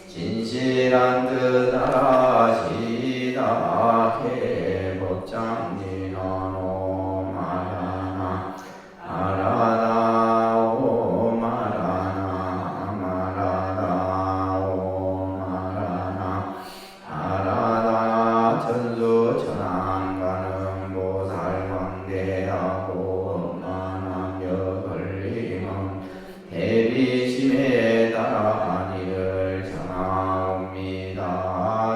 진실한 듯 하시다 해법장진언오 마라나 마라나 오 마라나 마라나 오 마라나 마라나 천수 천안가는 보살 광대하고 만왕여 걸림은 대비심에 따라 이를 전하옵니다.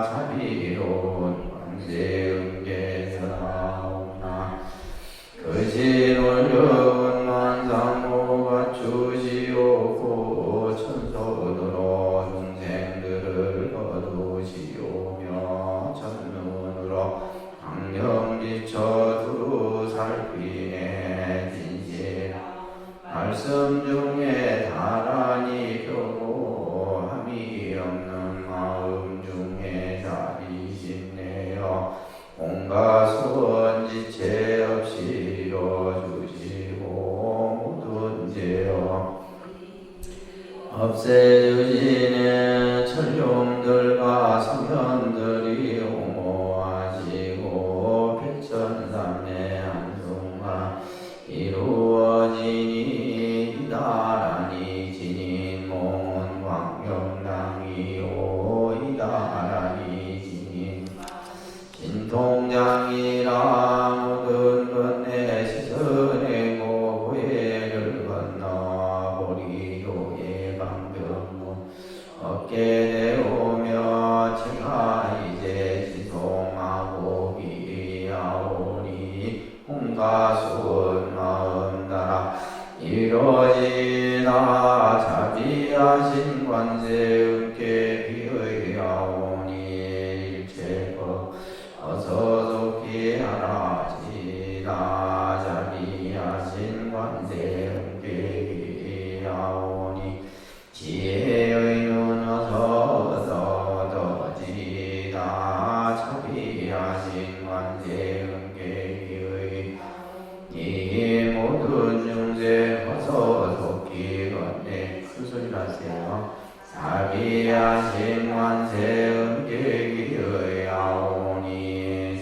자비로운 관세음계사오나 그신올려은 만상모가 주시옵고 천소들로 중생들을 거두시오며 첫눈으로 강령 비춰 두루 살피네 진실 말씀 중에 다란히 펴고 함이 없는 마음 중에 자비심내어 온갖 소원지체 없이 이뤄주시고 모든 죄업 없애주시네. 천룡들과 성현들이 옹호하시고 백천삼례 한송가 이루어지니 이다라니 진인 몸은 광명당이오 이다라니 진인 진통장이라 모든 것내 시선의 고해를 건너 보리도의 방병문 얻게 되오며 제가 이제 지송하고 비하오니 홍가수원 마음 따라 이루어지나 자비하신 관세음께 비의하오니 일체법 어서 속히 하라지다. 자비하신 관세음께 비하오니 지혜의 눈 어서 얻어지다. 자비하신 관세음께 이 모든 중생 어서 속히 건네 큰소리로 하세요. 자비하신 관세음계 기의하오니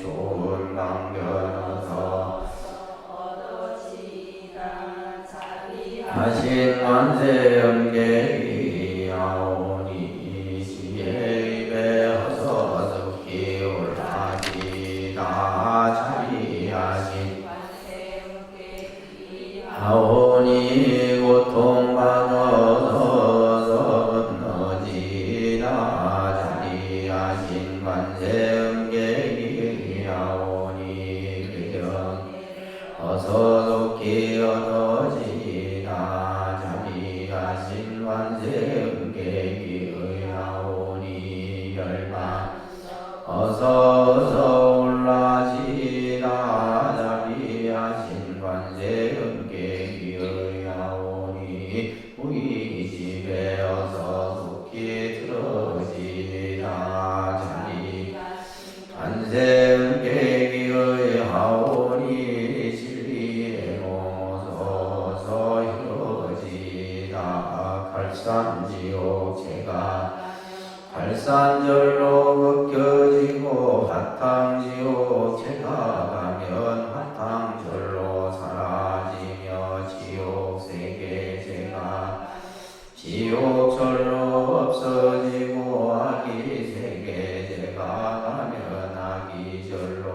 좋은 방변 어서 얻어지다. 자비하신 관세음계 기하오니 지혜의 배 어서 속히 올라지다. 자비하신 하오니 고통받아서 건너지나. 자비하신 관세음계 기하오니 배경 어서 속히 얻어지나. 자비하신 관세음계 기하오니 열반 어서 올라지나. 자비하신 관세음계 기하오니 우리 집에 어서 속히 들어지나. 자비 관세음계 기하오니 진리의 몸어서 이루어지다. 갈산지옥 제가 갈산절로 벗겨지고 화탕지옥 제가 가면 화탕절로 사라지며 지옥세계 제가 지옥절로 없어지고 아기세계 제가 가면 아기절로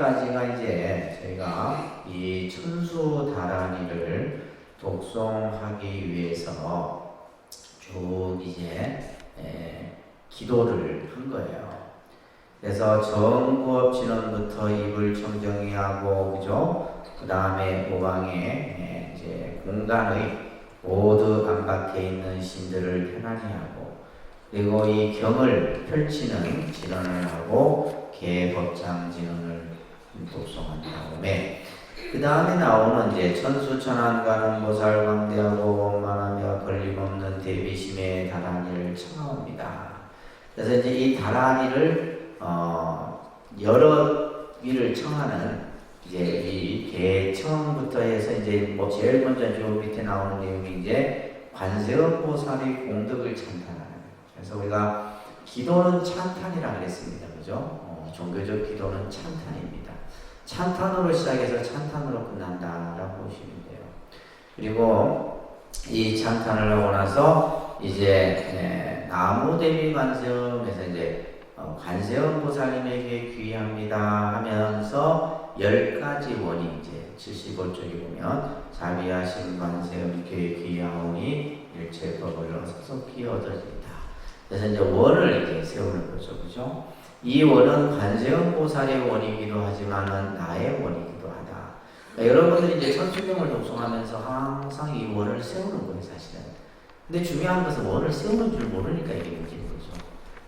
여기까지가 이제 저희가 이 천수다란이를 독송하기 위해서 쭉 이제 기도를 한 거예요. 그래서 정구업 진원부터 입을 청정히 하고, 그죠? 그 다음에 오방에 이제 공간의 모두 안팎에 있는 신들을 편안히 하고, 그리고 이 경을 펼치는 진원을 하고 개법장 진원을 독송한 다음에 그 다음에 나오는 이제 천수천안가는 보살 광대하고 원만하며 걸림없는 대비심의 다란이를 청하옵니다. 그래서 이제 이 다란이를 여러 위를 청하는 이제 이 개청부터 해서 이제 뭐 제일 먼저 요 밑에 나오는 내용이 이제 관세음 보살의 공덕을 찬탄하는. 그래서 우리가 기도는 찬탄이라 그랬습니다. 그죠? 종교적 기도는 찬탄입니다. 찬탄으로 시작해서 찬탄으로 끝난다라고 보시면 돼요. 그리고 이 찬탄을 하고 나서 이제 나무대비 관세음에서 이제 관세음 보살님에게 귀의합니다 하면서 10가지 원이 이제 75쪽에 보면 자비하신 관세음께 귀의하오니 일체 법을 어서속히 얻어진다. 그래서 이제 원을 이렇게 세우는 거죠. 그죠? 이 원은 관세음 보살의 원이기도 하지만은 나의 원이기도 하다. 그러니까 여러분들이 이제 천수명을 독송하면서 항상 이 원을 세우는 거예요, 사실은. 근데 중요한 것은 원을 세우는 줄 모르니까 이게 문제인 거죠.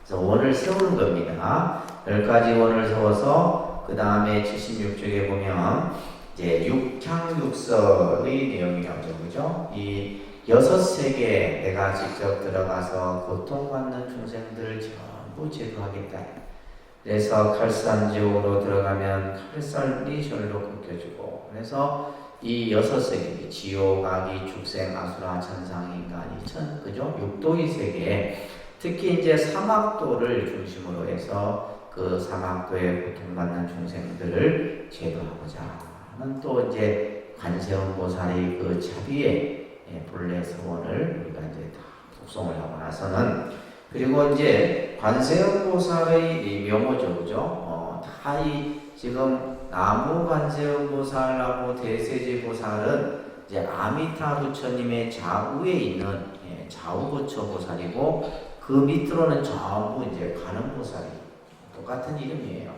그래서 원을 세우는 겁니다. 10가지 원을 세워서 그 다음에 76쪽에 보면 이제 육향육설의 내용이 나오죠. 그죠? 이 6세계에 내가 직접 들어가서 고통받는 중생들을 전부 제도하겠다. 그래서 칼산지옥으로 들어가면 칼살이 절로 끊겨주고, 그래서 이 6세계, 지옥, 악이, 축생, 아수라, 천상, 인간이, 그죠? 육도의 세계에 특히 이제 사막도를 중심으로 해서 그 사막도에 고통받는 중생들을 제도하고자 하는 또 이제 관세음 보살의 그 자비의 본래 서원을 우리가 이제 다 독송을 하고 나서는, 그리고 이제 관세음 보살의 이 명호죠, 그죠? 다 이 지금 나무 관세음 보살하고 대세지 보살은 이제 아미타 부처님의 좌우에 있는 좌우 부처 보살이고, 그 밑으로는 전부 이제 관음 보살이 똑같은 이름이에요.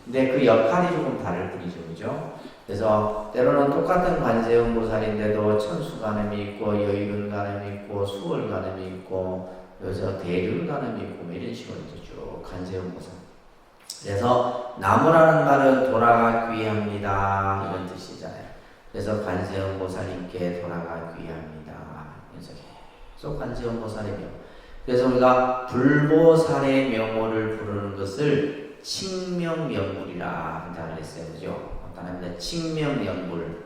근데 그 역할이 조금 다를 뿐이죠, 그죠? 그래서 때로는 똑같은 관세음 보살인데도 천수관음이 있고 여의근관음이 있고 수월관음이 있고 여기서 대륜관음이 있고 뭐 이런 식으로 이제 쭉 관세음 보살. 그래서 나무라는 말은 돌아가기 위함이다 이런 뜻이잖아요. 그래서 관세음 보살님께 돌아가기 위함이다. 그래서 계속 관세음 보살이며, 그래서 우리가 불보살의 명호를 부르는 것을 칭명명불이라 한다 그랬어요. 그죠? 단합니다. 칭명연불.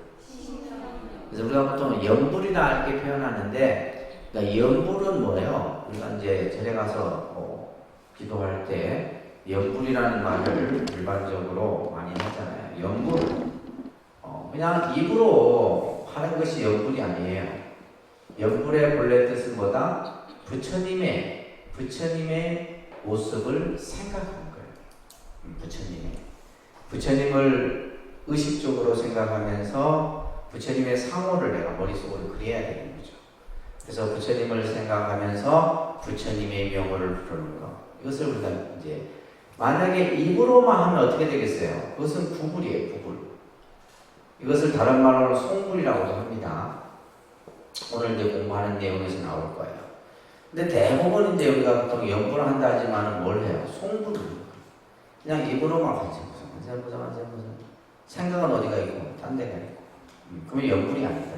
그래서 우리가 보통 연불이다 이렇게 표현하는데, 그러니까 연불은 뭐예요? 우리가 이제 절에 가서 기도할 때 연불이라는 말을 일반적으로 많이 하잖아요. 연불. 그냥 입으로 하는 것이 연불이 아니에요. 연불의 본래 뜻은 뭐다? 부처님의 모습을 생각하는 거예요. 부처님을 의식적으로 생각하면서 부처님의 상호를 내가 머릿속으로 그려야 되는 거죠. 그래서 부처님을 생각하면서 부처님의 명호를 부르는 거. 이것을 우리가 이제 만약에 입으로만 하면 어떻게 되겠어요? 그것은 구불이에요, 구불. 이것을 다른 말로 송불이라고도 합니다. 오늘 이제 공부하는 내용에서 나올 거예요. 근데 대부분 이제 우리가 보통 연불을 한다 하지만 뭘 해요? 송불을 해요. 그냥 입으로만 하지. 생각은 어디가 있고 딴 데가 있고, 그러면 연불이 아니다.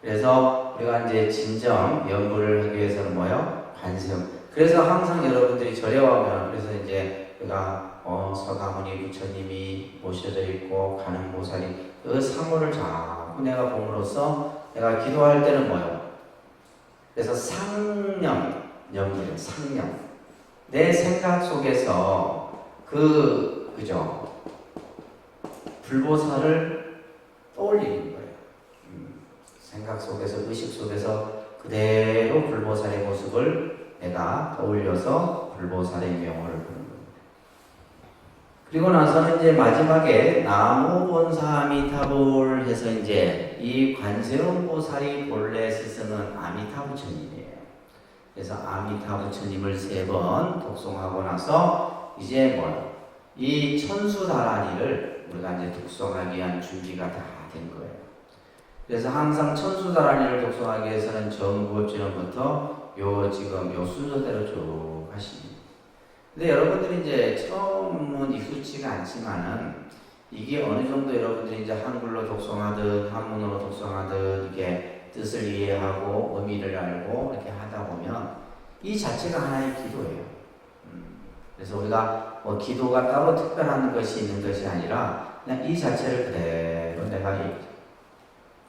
그래서 우리가 이제 진정 연불을 하기 위해서는 뭐요? 관세음. 그래서 항상 여러분들이 절에 와면, 그래서 이제 우리가 서가모니 부처님이 모셔져 있고 관음 보살이 그 상호를 자꾸 내가 봄으로써 내가 기도할 때는 뭐요? 그래서 상념, 연불이요. 상념. 내 생각 속에서 그죠? 불보살을 떠올리는 거예요. 생각 속에서, 의식 속에서 그대로 불보살의 모습을 내가 떠올려서 불보살의 명호를 부르는 겁니다. 그리고 나서는 이제 마지막에 나무 본사 아미타불 해서 이제 이 관세음보살이 본래 스승은 아미타부처님이에요. 그래서 아미타부처님을 3번 독송하고 나서 이제 이 천수다란이를 우리가 이제 독송하기 위한 준비가 다 된 거예요. 그래서 항상 천수다란이를 독송하기 위해서는 정부업진원부터 지금 요 순서대로 쭉 하십니다. 근데 여러분들이 이제 처음은 익숙치가 않지만은 이게 어느 정도 여러분들이 이제 한글로 독송하듯 한문으로 독송하듯 이렇게 뜻을 이해하고 의미를 알고 이렇게 하다 보면 이 자체가 하나의 기도예요. 그래서 우리가 기도가 따로 특별한 것이 있는 것이 아니라 그냥 이 자체를 그대로 내가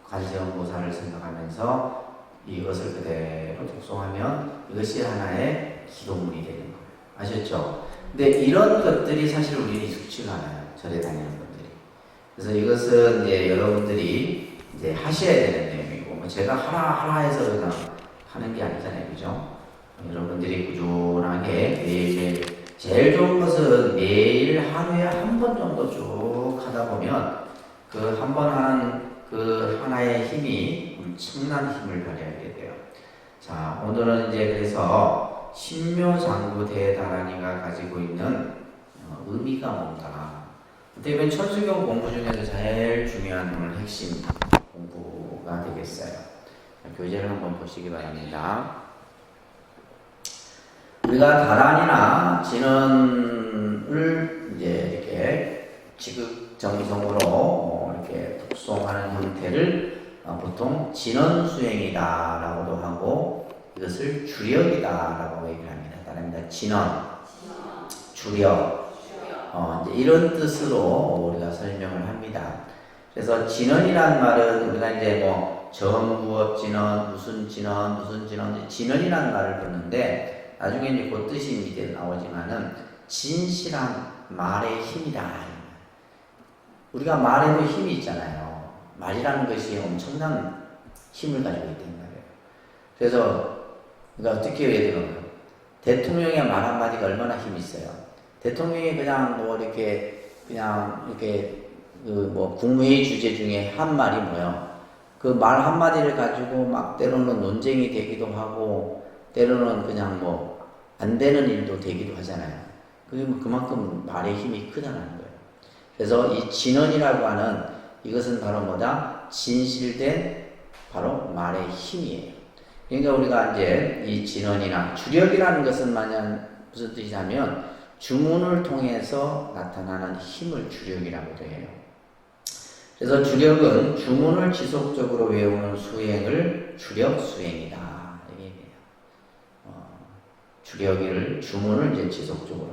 관세음보살을 생각하면서 이것을 그대로 독송하면 이것이 하나의 기도문이 되는 거예요. 아셨죠? 근데 이런 것들이 사실 우리는 익숙치가 않아요. 절에 다니는 분들이. 그래서 이것은 이제 여러분들이 이제 하셔야 되는 내용이고, 제가 하라 해서 그냥 하는 게 아니잖아요. 그죠? 여러분들이 꾸준하게 매일 제일 좋은 것은 매일 하루에 한 번 정도 쭉 하다 보면 그 한 번 하는 그 하나의 힘이 엄청난 힘을 발휘하게 돼요. 자, 오늘은 이제 그래서 신묘장구대다란이가 가지고 있는 의미가 뭔가. 어떻게 보면 천수경 공부 중에서 제일 중요한 오늘 핵심 공부가 되겠어요. 교재를 한번 보시기 바랍니다. 우리가 다란이나 진언을 이제 이렇게 지극정성으로 이렇게 독송하는 형태를 보통 진언수행이다라고도 하고 이것을 주력이다라고 얘기를 합니다. 따릅니다. 진언, 주력, 이제 이런 뜻으로 우리가 설명을 합니다. 그래서 진언이란 말은 우리가 이제 정부업 진언, 무슨 진언, 진언이란 말을 듣는데 나중에 이제 그 뜻이 이제 나오지만은 진실한 말의 힘이다. 우리가 말에도 힘이 있잖아요. 말이라는 것이 엄청난 힘을 가지고 있단 말이에요. 그래서 그러니까 어떻게 해야 되는가? 대통령의 말 한마디가 얼마나 힘이 있어요. 대통령이 그냥 이렇게 국무회의 주제 중에 한 말이 뭐예요? 그 말 한마디를 가지고 막 때로는 논쟁이 되기도 하고 때로는 그냥 안 되는 일도 되기도 하잖아요. 그만큼 말의 힘이 크다는 거예요. 그래서 이 진언이라고 하는 이것은 바로 뭐다? 진실된 바로 말의 힘이에요. 그러니까 우리가 이제 이 진언이나 주력이라는 것은 무슨 뜻이냐면 주문을 통해서 나타나는 힘을 주력이라고도 해요. 그래서 주력은 주문을 지속적으로 외우는 수행을 주력 수행이다. 주문을 이제 지속적으로.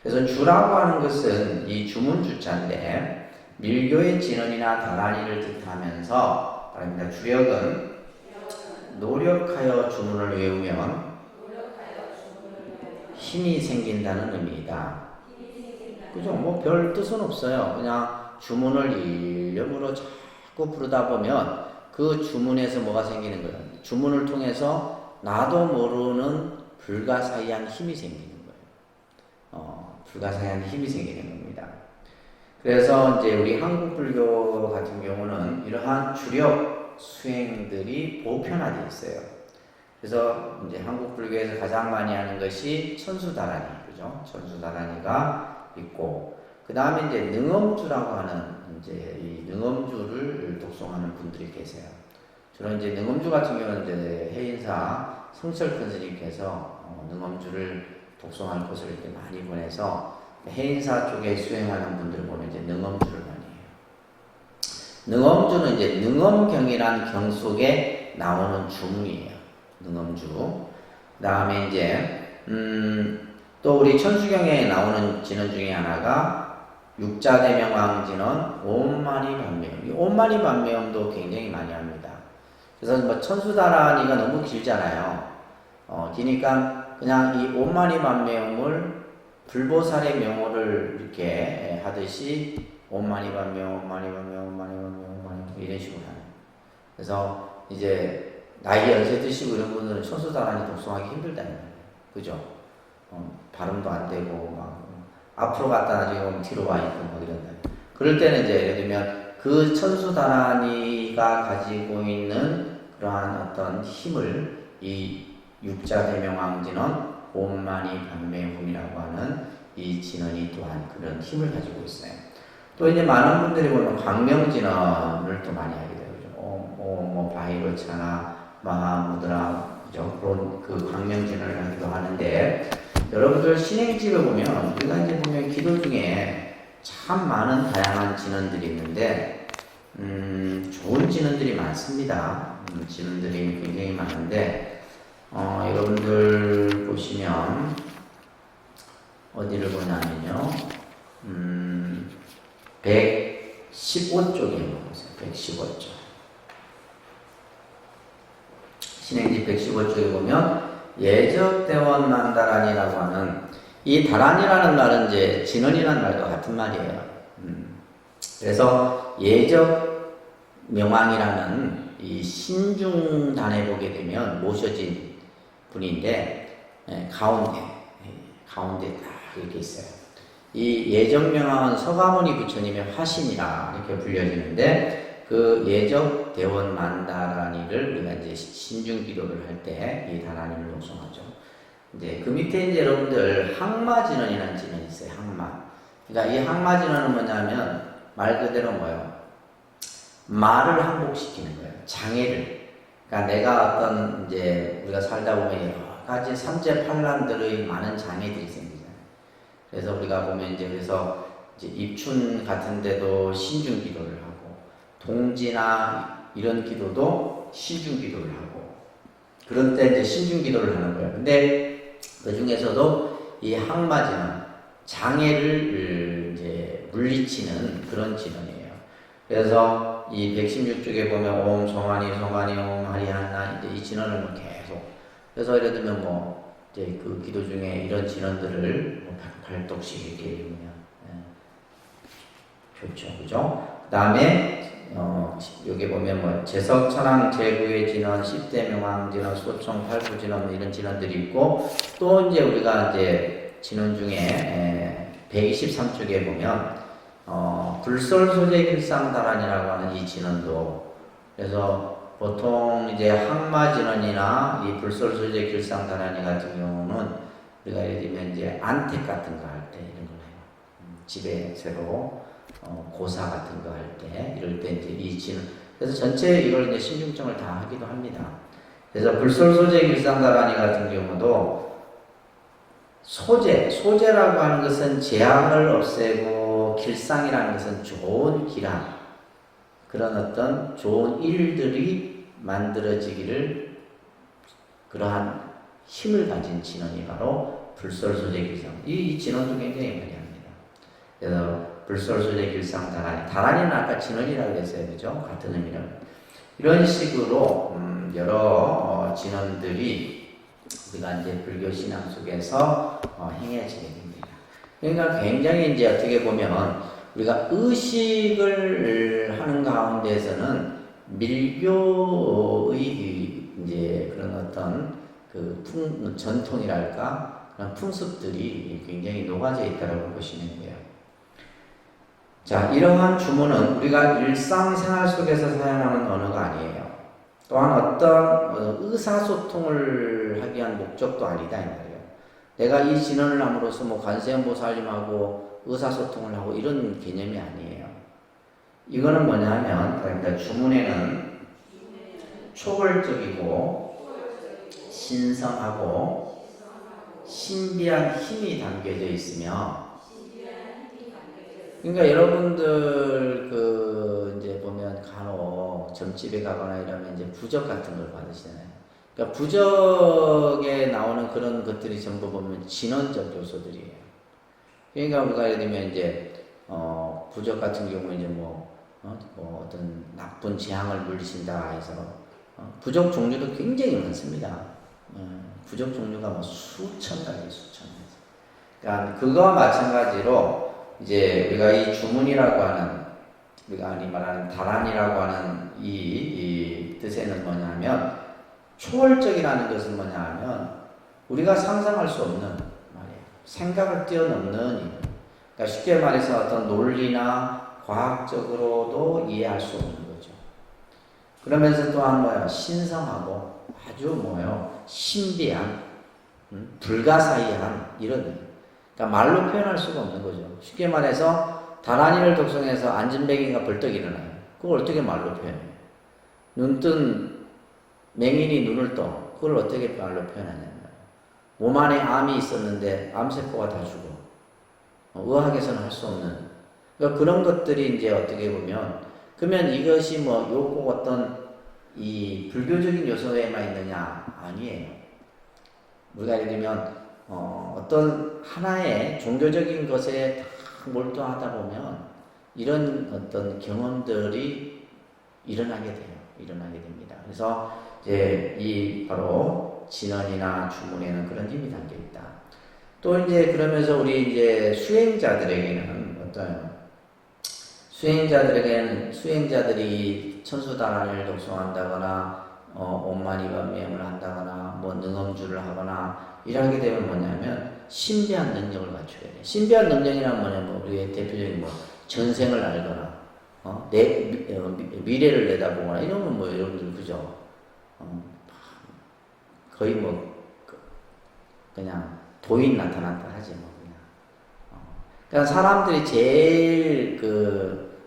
그래서 주라고 하는 것은 이 주문 주자인데 밀교의 진언이나 다란이를 뜻하면서 말합니다. 주력은 노력하여 주문을 외우면 힘이 생긴다는 의미이다. 그죠? 별 뜻은 없어요. 그냥 주문을 일념으로 자꾸 부르다 보면 그 주문에서 뭐가 생기는 거예요? 주문을 통해서 나도 모르는 불가사의한 힘이 생기는 거예요. 불가사의한 힘이 생기는 겁니다. 그래서 이제 우리 한국 불교 같은 경우는 이러한 주력 수행들이 보편화되어 있어요. 그래서 이제 한국 불교에서 가장 많이 하는 것이 천수다란이, 그죠? 천수다란이가 있고, 그 다음에 이제 능엄주라고 하는 이제 이 능엄주를 독송하는 분들이 계세요. 주로 이제 능엄주 같은 경우는 이제 해인사 성철큰 스님께서 능엄주를 독송할 곳을 이렇게 많이 보내서 해인사 쪽에 수행하는 분들을 보면 이제 능엄주를 많이 해요. 능엄주는 이제 능엄경이라는 경 속에 나오는 주문이에요. 능엄주. 그 다음에 이제 또 우리 천수경에 나오는 진언 중에 하나가 육자대명왕진언 옴마니반매음. 이 옴마니반매음도 굉장히 많이 합니다. 그래서 천수다란이가 너무 길잖아요. 기니까 그냥 이 옴마니반매음을 불보살의 명호를 이렇게 하듯이 옴마니반매음, 옴마니반매음 이런 식으로 하는. 그래서 이제 나이 연세 드시고 이런 분들은 천수다란이 독송하기 힘들다는 거예요. 그죠? 발음도 안 되고 앞으로 갔다 나중에 오면 뒤로 와 있고 뭐 이런다. 그럴 때는 이제 예를 들면 그 천수다란이가 가지고 있는 그러한 어떤 힘을 이 육자대명왕진원 옴마니 반매hum이라고 하는 이 진원이 또한 그런 힘을 가지고 있어요. 또 이제 많은 분들이 보면 광명진원을 또 많이 하게 돼요. 뭐 바이로차나 마하무드라 그죠? 그런 그 광명진원을 하기도 하는데 여러분들 신행집에 보면 우리가 이제 보면 기도 중에 참 많은 다양한 진원들이 있는데 좋은 진원들이 많습니다. 진원들이 굉장히 많은데 여러분들 보시면 어디를 보냐면요 115쪽에 보세요. 115쪽 신행집 115쪽에 보면 예적대원 난다란이라고 하는 이 다란이라는 말은 이제 진원이라는 말과 같은 말이에요. 그래서 예적 명왕이라는 이 신중단에 보게 되면 모셔진 분인데 가운데 딱 이렇게 있어요. 이 예적 명왕은 서가모니 부처님의 화신이라 이렇게 불려지는데 그 예적 대원 만다라니를 우리가 이제 신중 기도를 할 때 이 다라니를 독송하죠. 이제 그 밑에 이제 여러분들 항마진원이라는 진원이 있어요. 항마. 그러니까 이 항마진원은 뭐냐면 말 그대로 뭐예요? 말을 항복시키는 거예요. 장애를. 그러니까 내가 어떤 이제 우리가 살다 보면 여러 가지 삼재팔란들의 많은 장애들이 생기잖아요. 그래서 우리가 보면 이제 그래서 이제 입춘 같은 데도 신중 기도를 하고 동지나 이런 기도도 신중 기도를 하고 그런 때 이제 신중 기도를 하는 거예요. 근데 그 중에서도 이 항마진원 장애를 이제 물리치는 그런 진원이에요. 그래서 이 116쪽에 보면 옴 성하니 옴 하리한나 이제 이 진원을 뭐 계속 그래서 예를 들면 뭐 이제 그 기도 중에 이런 진원들을 뭐 발독식 이렇게 보면 좋죠, 그죠? 그 다음에 여기 보면 뭐 제석천왕 제구의 진원, 10대 명왕 진원, 소청 팔구 진원 뭐 이런 진원들이 있고 또 이제 우리가 이제 진원 중에 123쪽에 보면 불설소재길상다란이라고 하는 이 진원도 그래서 보통 이제 항마진원이나 이 불설소재길상다란이 같은 경우는 우리가 예를 들면 이제 안택 같은 거 할 때 이런 걸 해요. 집에 새로 고사 같은 거 할 때 이럴 때 이제 이 진원 그래서 전체 이걸 이제 신중정을 다 하기도 합니다. 그래서 불설소재길상다란이 같은 경우도 소재라고 하는 것은 재앙을 없애고 길상이라는 것은 좋은 기람 그런 어떤 좋은 일들이 만들어지기를 그러한 힘을 가진 진원이 바로 불설소재길상 이 진원도 굉장히 많이 합니다. 그래서 불설소재길상 다란이는 아까 진원이라고 했어요. 그죠? 같은 의미로 이런 식으로 여러 진원들이 우리가 이제 불교 신앙 속에서 행해지게 됩니다. 그러니까 굉장히 이제 어떻게 보면 우리가 의식을 하는 가운데서는 밀교의 이제 그런 어떤 그 전통이랄까 그런 풍습들이 굉장히 녹아져 있다고 보시면 돼요. 자, 이러한 주문은 우리가 일상생활 속에서 사용하는 언어가 아니에요. 또한 어떤 의사소통을 하기 위한 목적도 아니다 이 말이에요. 내가 이 진원을 함으로써 뭐 관세음보살님하고 의사소통을 하고 이런 개념이 아니에요. 이거는 뭐냐면 그러니까 주문에는 초월적이고 신성하고 신비한 힘이 담겨져 있으며 그러니까 여러분들 이제 보면 간혹 점집에 가거나 이러면 이제 부적 같은 걸 받으시잖아요. 그러니까 부적에 나오는 그런 것들이 전부 보면 진원적 요소들이에요. 그러니까 우리가 예를 들면 이제 부적 같은 경우에 이제 뭐 어떤 나쁜 재앙을 물리친다 해서 부적 종류도 굉장히 많습니다. 부적 종류가 뭐 수천 가지. 그러니까 그거와 마찬가지로 이제 우리가 이 주문이라고 하는 우리가 흔히 말하는 다란이라고 하는 이 뜻에는 뭐냐면 초월적이라는 것은 뭐냐면 우리가 상상할 수 없는 말이에요. 생각을 뛰어넘는 그러니까 쉽게 말해서 어떤 논리나 과학적으로도 이해할 수 없는 거죠. 그러면서 또한 뭐예요? 신성하고 아주 뭐예요? 신비한, 불가사의한 이런, 그러니까 말로 표현할 수가 없는 거죠. 쉽게 말해서 다란이를 독송해서 안진뱅이가 벌떡 일어나요. 그걸 어떻게 말로 표현해요? 눈뜬 맹인이 눈을 떠. 그걸 어떻게 말로 표현하냐면, 몸 안에 암이 있었는데 암세포가 다 죽어. 의학에서는 할 수 없는. 그러니까 그런 것들이 이제 어떻게 보면, 그러면 이것이 뭐 꼭 어떤 이 불교적인 요소에만 있느냐? 아니에요. 우리가 예를 들면 어떤 하나의 종교적인 것에 다 몰두하다 보면 이런 어떤 경험들이 일어나게 돼요. 일어나게 됩니다. 그래서 이제 이 바로 진언이나 주문에는 그런 힘이 담겨 있다. 또 이제 그러면서 우리 이제 수행자들에게는 어떤 수행자들이 천수다란을 독송한다거나 옴마니밤명을 한다거나 뭐 능엄주를 하거나 이렇게 되면 뭐냐면 신비한 능력을 갖춰야 돼. 신비한 능력이란 뭐냐면 우리의 대표적인 뭐 전생을 알거나 미래를 내다보거나 이러면 뭐 여러분들 그죠? 거의 뭐 그냥 도인 나타났다 하지 뭐 그냥. 그러니까 사람들이 제일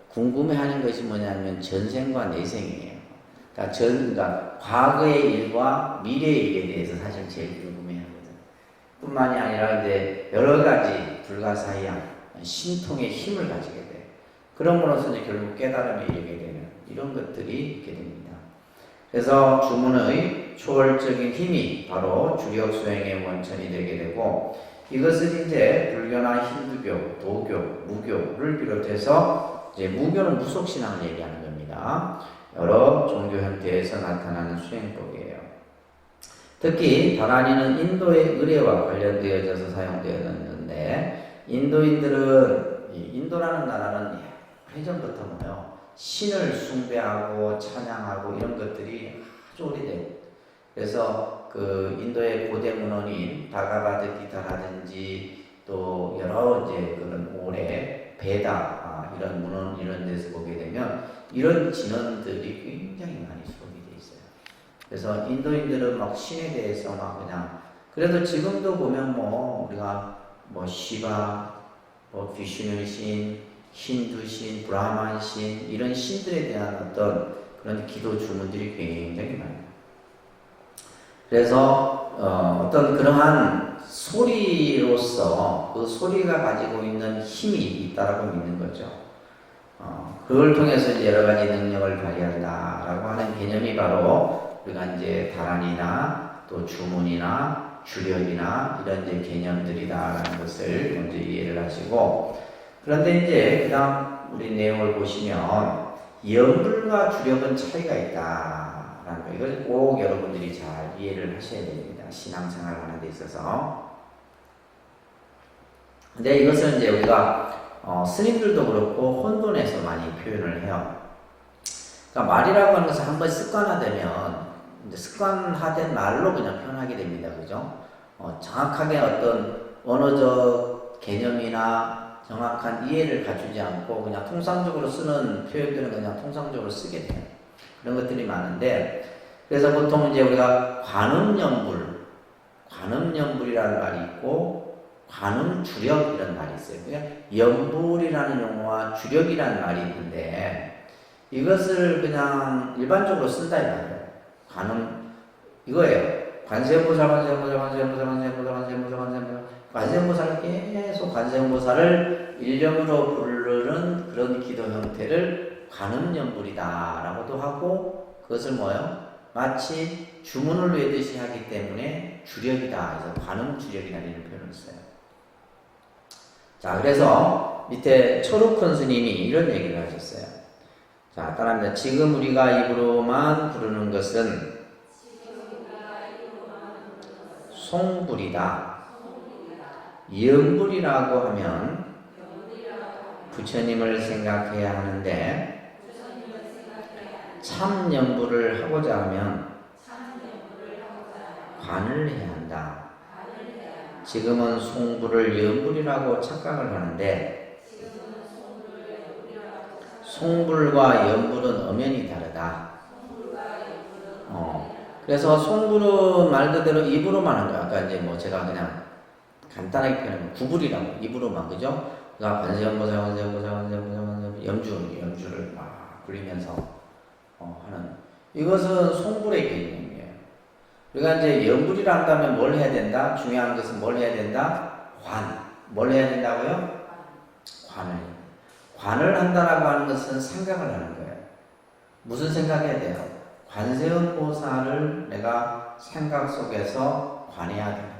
궁금해하는 것이 뭐냐면 전생과 내생이에요. 그러니까 과거의 일과 미래의 일에 대해서 사실 제일 궁금해하거든. 뿐만이 아니라 이제 여러 가지 불가사의한 신통의 힘을 가지게 돼. 그럼으로써 이제 결국 깨달음에 이르게 되는 이런 것들이 있게 됩니다. 그래서 주문의 초월적인 힘이 바로 주력 수행의 원천이 되게 되고, 이것을 이제 불교나 힌두교, 도교, 무교를 비롯해서 이제 무교는 무속신앙을 얘기하는 겁니다. 여러 종교 형태에서 나타나는 수행법이에요. 특히 다란이는 인도의 의례와 관련되어져서 사용되었는데, 인도라는 나라는 예전부터 뭐요? 신을 숭배하고 찬양하고 이런 것들이 아주 오래돼요. 그래서 인도의 고대 문헌인 바가바드기타라든지 또 여러 이제 그런 오래 베다 이런 문헌 이런 데서 보게 되면 이런 진언들이 굉장히 많이 수록이 돼 있어요. 그래서 인도인들은 막 신에 대해서 막 그냥, 그래도 지금도 보면 뭐 우리가 뭐 시바, 뭐 비슈누 신, 힌두 신, 브라만 신 이런 신들에 대한 어떤 그런 기도 주문들이 굉장히 많아요. 그래서 어떤 그러한 소리로서 그 소리가 가지고 있는 힘이 있다라고 믿는 거죠. 그걸 통해서 이제 여러 가지 능력을 발휘한다라고 하는 개념이 바로 우리가 이제 다란이나 또 주문이나 주력이나 이런 이제 개념들이다라는 것을 먼저 이해를 하시고, 그런데 이제 그다음 우리 내용을 보시면 염불과 주력은 차이가 있다라는 거, 이걸 꼭 여러분들이 잘 이해를 하셔야 됩니다. 신앙생활 하는 데 있어서. 근데 이것은 이제 우리가 스님들도 그렇고 혼돈에서 많이 표현을 해요. 그러니까 말이라고 하는 것은 한번 습관화되면 이제 습관화된 말로 그냥 표현하게 됩니다. 그죠? 정확하게 어떤 언어적 개념이나 정확한 이해를 갖추지 않고 그냥 통상적으로 쓰는 표현들은 그냥 통상적으로 쓰게 돼요. 그런 것들이 많은데, 그래서 보통 이제 우리가 관음연불이라는 말이 있고 관음주력 이런 말이 있어요. 그러니까 연불이라는 용어와 주력이라는 말이 있는데, 이것을 그냥 일반적으로 쓴다 이 말이에요. 관음 이거예요. 관세음보살을 계속 관세음보살을 일념으로 부르는 그런 기도 형태를 관음연불이다라고도 하고, 그것을 뭐예요? 마치 주문을 외듯이 하기 때문에 주력이다. 그래서 관음주력이라는 이런 표현을 써요. 자, 그래서 밑에 초록큰 스님이 이런 얘기를 하셨어요. 자, 따라합니다. 지금 우리가 입으로만 부르는 것은 송불이다. 염불이라고 하면 부처님을 생각해야 하는데, 참 염불을 하고자 하면 관을 해야 한다. 지금은 송불을 연불이라고 착각을 하는데 송불과 연불은 엄연히 다르다. 그래서 송불은 말 그대로 입으로만 하는 거야. 아까 이제 뭐 제가 그냥 간단하게 표현하면 구불이라고 입으로만 그죠? 그러니까 관세음보살 염주를 막 부리면서 하는 이것은 송불의 개념이에요. 우리가 이제 연불이라 한다면 뭘 해야 된다? 중요한 것은 뭘 해야 된다? 뭘 해야 된다고요? 관을 한다라고 하는 것은 생각을 하는 거예요. 무슨 생각해야 돼요? 관세음보살을 내가 생각 속에서 관해야 돼요.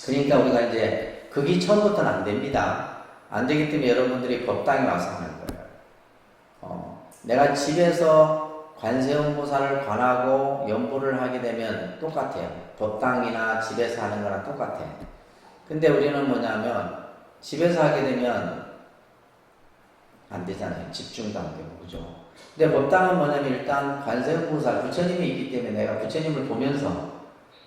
그러니까 우리가 이제 그게 처음부터는 안 됩니다. 안 되기 때문에 여러분들이 법당에 와서 하는 거예요. 내가 집에서 관세음보살을 관하고 연보를 하게 되면 똑같아요. 법당이나 집에서 하는 거랑 똑같아요. 근데 우리는 뭐냐면 집에서 하게 되면 안 되잖아요. 집중도 안 되고 그죠? 근데 법당은 뭐냐면 일단 관세음보살 부처님이 있기 때문에 내가 부처님을 보면서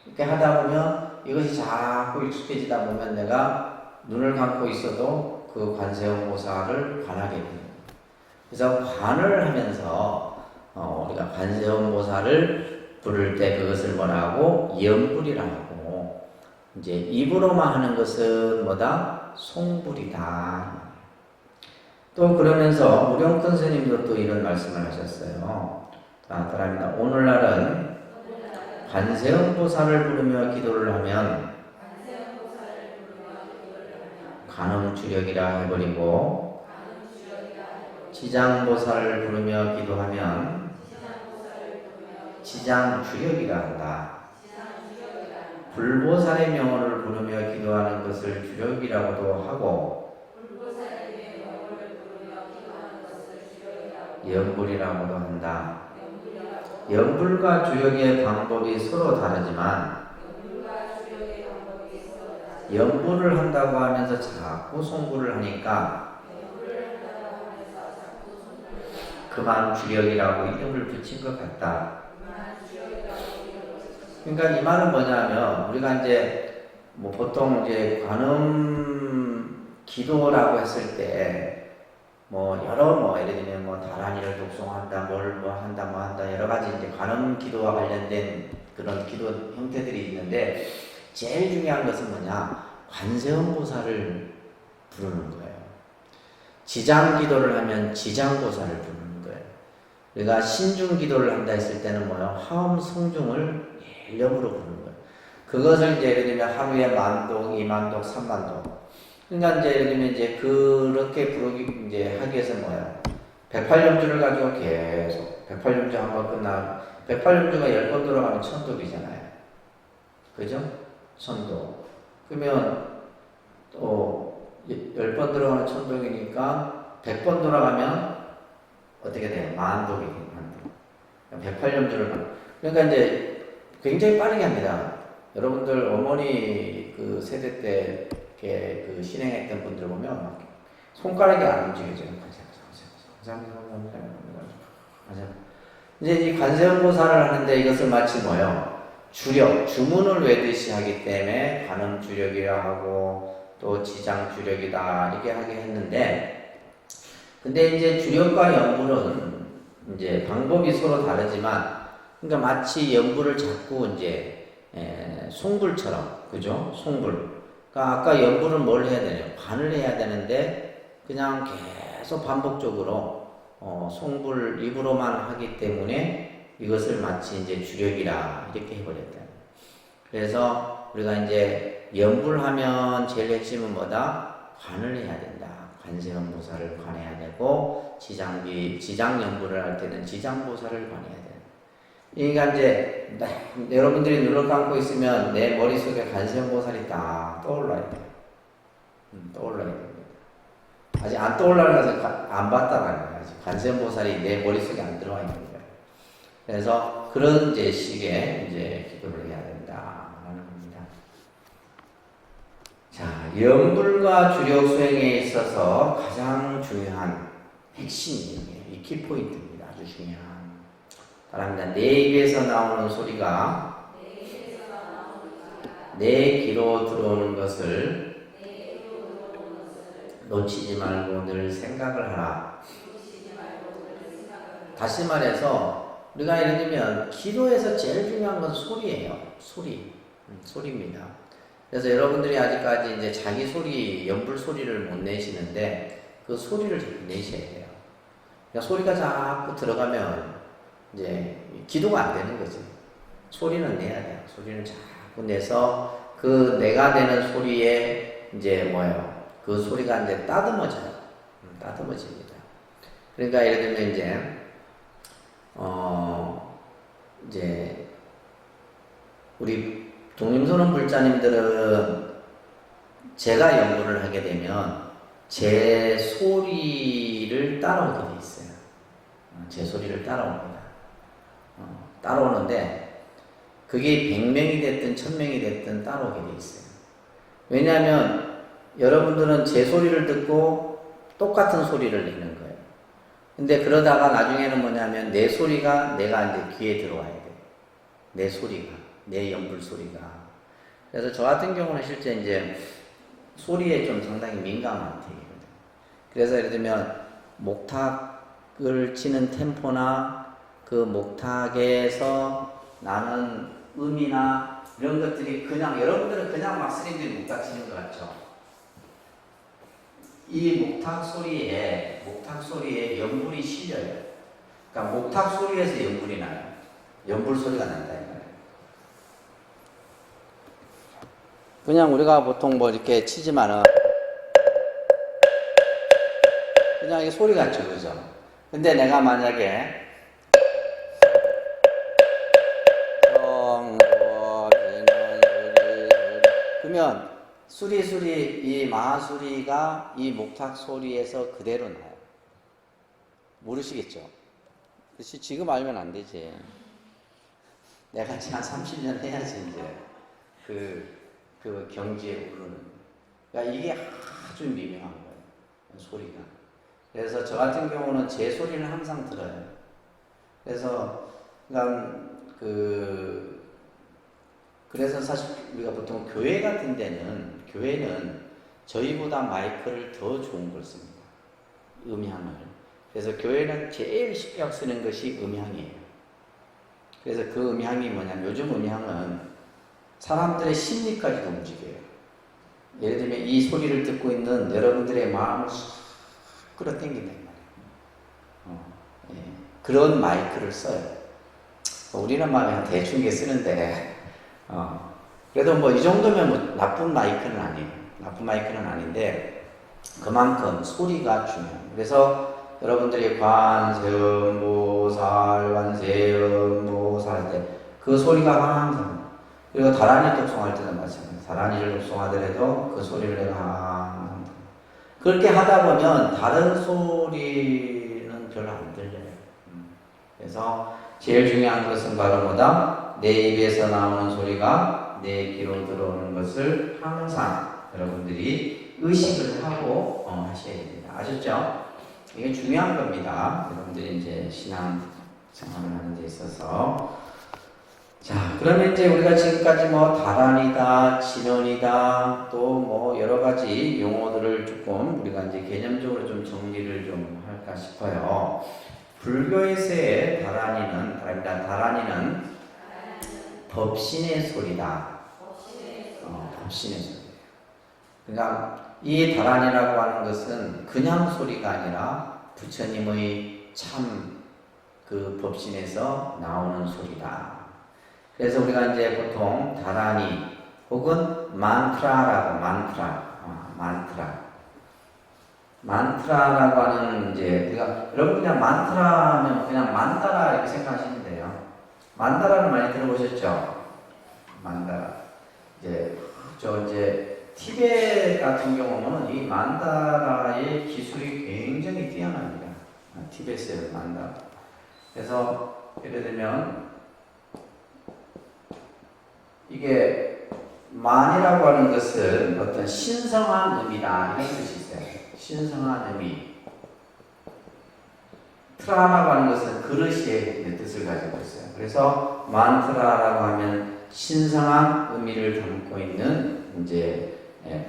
이렇게 하다 보면 이것이 자꾸 익숙해지다 보면 내가 눈을 감고 있어도 그 관세음보살을 관하게 됩니다. 그래서 관을 하면서 우리가 관세음보살을 부를 때 그것을 뭐라고? 연불이라고 하고 이제 입으로만 하는 것은 뭐다? 송불이다. 또 그러면서 무령큰 스님도 또 이런 말씀을 하셨어요. 자, 따라합니다. 오늘날은 관세음보살을 부르며 기도를 하면 간음주력이라 해버리고 지장보살을 부르며 기도하면 지장주력이라 한다. 불보살의 명호를 부르며 기도하는 것을 주력이라고도 하고 연불이라고도 한다. 연불과 주력의 방법이 서로 다르지만 연불을 한다고 하면서 자꾸 송불을 하니까 그만 주력이라고 이름을 붙인 것 같다. 그러니까 이 말은 뭐냐면 우리가 이제 뭐 보통 이제 관음 기도라고 했을 때 뭐 여러 뭐 예를 들면 뭐 다란이를 독송한다, 뭐 한다 여러 가지 이제 관음 기도와 관련된 그런 기도 형태들이 있는데 제일 중요한 것은 뭐냐? 관세음보살을 부르는 거예요. 지장 기도를 하면 지장보살을 부르는 거예요. 우리가 신중 기도를 한다 했을 때는 뭐요? 하음 성중을 일념으로 부르는 거예요. 그것을 이제 예를 들면 하루에 10,000독, 20,000독, 30,000독. 그러니까 이제 예를 들면 이제 그렇게 부르기 이제 하기 위해서 뭐예요? 108염주를 가지고 계속 108염주 한번 끝나면 108염주가 10번 들어가면 1000독이잖아요. 그죠? 1000독. 그러면 또 10번 들어가면 1000독이니까 100번 돌아가면 어떻게 돼요? 10,000독이 108염주를 그러니까 이제 굉장히 빠르게 합니다. 여러분들 어머니 그 세대 때 그 신행했던 분들 보면 막 손가락이 안 움직여져요. 이제 이 관세음보살을 하는데 이것을 마치 뭐요? 주력, 주문을 외듯이 하기 때문에 관음 주력이라 하고 또 지장 주력이다 이렇게 하게 했는데 근데 이제 주력과 연불은 이제 방법이 서로 다르지만 그러니까 마치 연불을 자꾸 이제 송불처럼 그죠? 송불. 그러니까 아까 연불은 뭘 해야 되냐? 관을 해야 되는데 그냥 계속 반복적으로 송불 입으로만 하기 때문에 이것을 마치 이제 주력이라 이렇게 해버렸다. 그래서 우리가 이제 연불하면 제일 핵심은 뭐다? 관을 해야 된다. 관세음보살을 관해야 되고 지장 연불을 할 때는 지장보살을 관해야 된다. 그러니까 이제 여러분들이 눈을 감고 있으면 내 머릿속에 관세음보살이 딱 떠올라야 돼요. 떠올라야 됩니다. 아직 안 떠올라서 안 봤다는 거예요. 아직 관세음보살이 내 머릿속에 안 들어와 있는 거예요. 그래서 그런 이제 식의 이제 기도를 해야 된다라는 겁니다. 자, 연불과 주력 수행에 있어서 가장 중요한 핵심이에요. 이 키포인트입니다. 아주 중요한. 바랍니다. 내 입에서 나오는 소리가 내 귀로 들어오는 것을 놓치지 말고 늘 생각을 하라. 다시 말해서 우리가 예를 들면 기도에서 제일 중요한 건 소리예요. 소리입니다. 그래서 여러분들이 아직까지 이제 자기 소리, 연불 소리를 못 내시는데 그 소리를 자꾸 내셔야 돼요. 그러니까 소리가 자꾸 들어가면 이제 기도가 안 되는 거지. 소리는 내야 돼요. 소리는 자꾸 내서 그 내가 되는 소리에 이제 뭐예요? 그 소리가 이제 따듬어져요. 따듬어집니다. 그러니까 예를 들면 이제 우리 독림선언 불자님들은 제가 연구를 하게 되면 제 소리를 따라오게 돼 있어요. 제 소리를 따라옵니다. 따라오는데 그게 100명이 됐든 1000명이 됐든 따라오게 돼 있어요. 왜냐하면 여러분들은 제 소리를 듣고 똑같은 소리를 내는 거예요. 근데 그러다가 나중에는 뭐냐면 내 소리가 내가 이제 귀에 들어와야 돼. 내 소리가, 내 연불 소리가. 그래서 저 같은 경우는 실제 이제 소리에 좀 상당히 민감한 타입이거든요. 그래서 예를 들면 목탁을 치는 템포나 그 목탁에서 나는 음이나 이런 것들이 그냥 여러분들은 그냥 막 스님들이 목탁 치는 것 같죠. 이 목탁 소리에 연불이 실려요. 그러니까 목탁 소리에서 연불이 나요. 연불 소리가 난다 이거예요. 그냥 우리가 보통 뭐 이렇게 치지만은 그냥 이게 소리 같죠, 그죠? 근데 내가 만약에 그러면 수리 이 마하수리가 이 목탁 소리에서 그대로 나요. 모르시겠죠? 그렇지, 지금 알면 안 되지. 내가 지금 한 30년 해야지 이제 그 경지에 오르는. 그러니까 이게 아주 미묘한 거예요, 소리가. 그래서 저 같은 경우는 제 소리를 항상 들어요. 그래서 그래서 사실 우리가 보통 교회 같은 데는 교회는 저희보다 마이크를 더 좋은 걸 씁니다. 음향을. 그래서 교회는 제일 신경 쓰는 것이 음향이에요. 그래서 그 음향이 뭐냐면 요즘 음향은 사람들의 심리까지도 움직여요. 예를 들면 이 소리를 듣고 있는 여러분들의 마음을 끌어당긴단 말이에요. 예. 그런 마이크를 써요. 우리는 막 그냥 대충 쓰는데 그래도 뭐 이 정도면 뭐 나쁜 마이크는 아니에요. 나쁜 마이크는 아닌데 그만큼 소리가 중요해요. 그래서 여러분들이 관세음보살 할 때 그 소리가 항상, 그리고 다란이 독송할 때는 마찬가지예요. 다란이를 독송하더라도 그 소리를 내가 항상 그렇게 하다 보면 다른 소리는 별로 안 들려요. 그래서 제일 중요한 것은 바로 뭐다? 내 입에서 나오는 소리가 내 귀로 들어오는 것을 항상 여러분들이 의식을 하고 하셔야 됩니다. 아셨죠? 이게 중요한 겁니다. 여러분들이 이제 신앙 생활을 하는 데 있어서. 자, 그러면 이제 우리가 지금까지 뭐 다란이다, 진원이다, 또 뭐 여러 가지 용어들을 조금 우리가 이제 개념적으로 좀 정리를 좀 할까 싶어요. 불교에서의 다란이는 법신의 소리다. 법신의 소리예요. 그러니까 이 다란이라고 하는 것은 그냥 소리가 아니라 부처님의 참 그 법신에서 나오는 소리다. 그래서 우리가 이제 보통 다란이 혹은 만트라라고 하는 이제 우리가 여러분 그냥 만트라면 그냥 만다라 이렇게 생각하시면 돼요. 만다라는 많이 들어보셨죠? 만다라. 이제 티베트 같은 경우는 이 만다라의 기술이 굉장히 뛰어납니다. 티베트의 만다라. 그래서 예를 들면 이게 만이라고 하는 것은 어떤 신성한 의미다 이런 뜻이 있어요. 신성한 의미. 트라라고 하는 것은 그릇의 뜻을 가지고 있어요. 그래서 만트라라고 하면 신성한 의미를 담고 있는 이제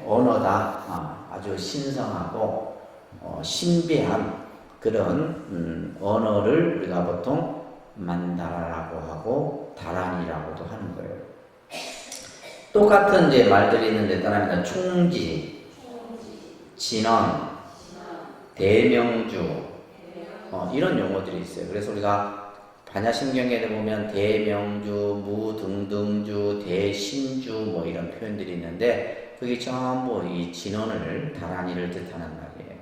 언어다. 아주 신성하고 신비한 그런 언어를 우리가 보통 만다라고 하고 다란이라고도 하는 거예요. 똑같은 이제 말들이 있는데 따라합니다. 충지, 진언, 대명주 이런 용어들이 있어요. 그래서 우리가 반야심경에 보면 대명주, 무등등주, 대신주 뭐 이런 표현들이 있는데 그게 전부 이 진언을 다란이를 뜻하는 말이에요.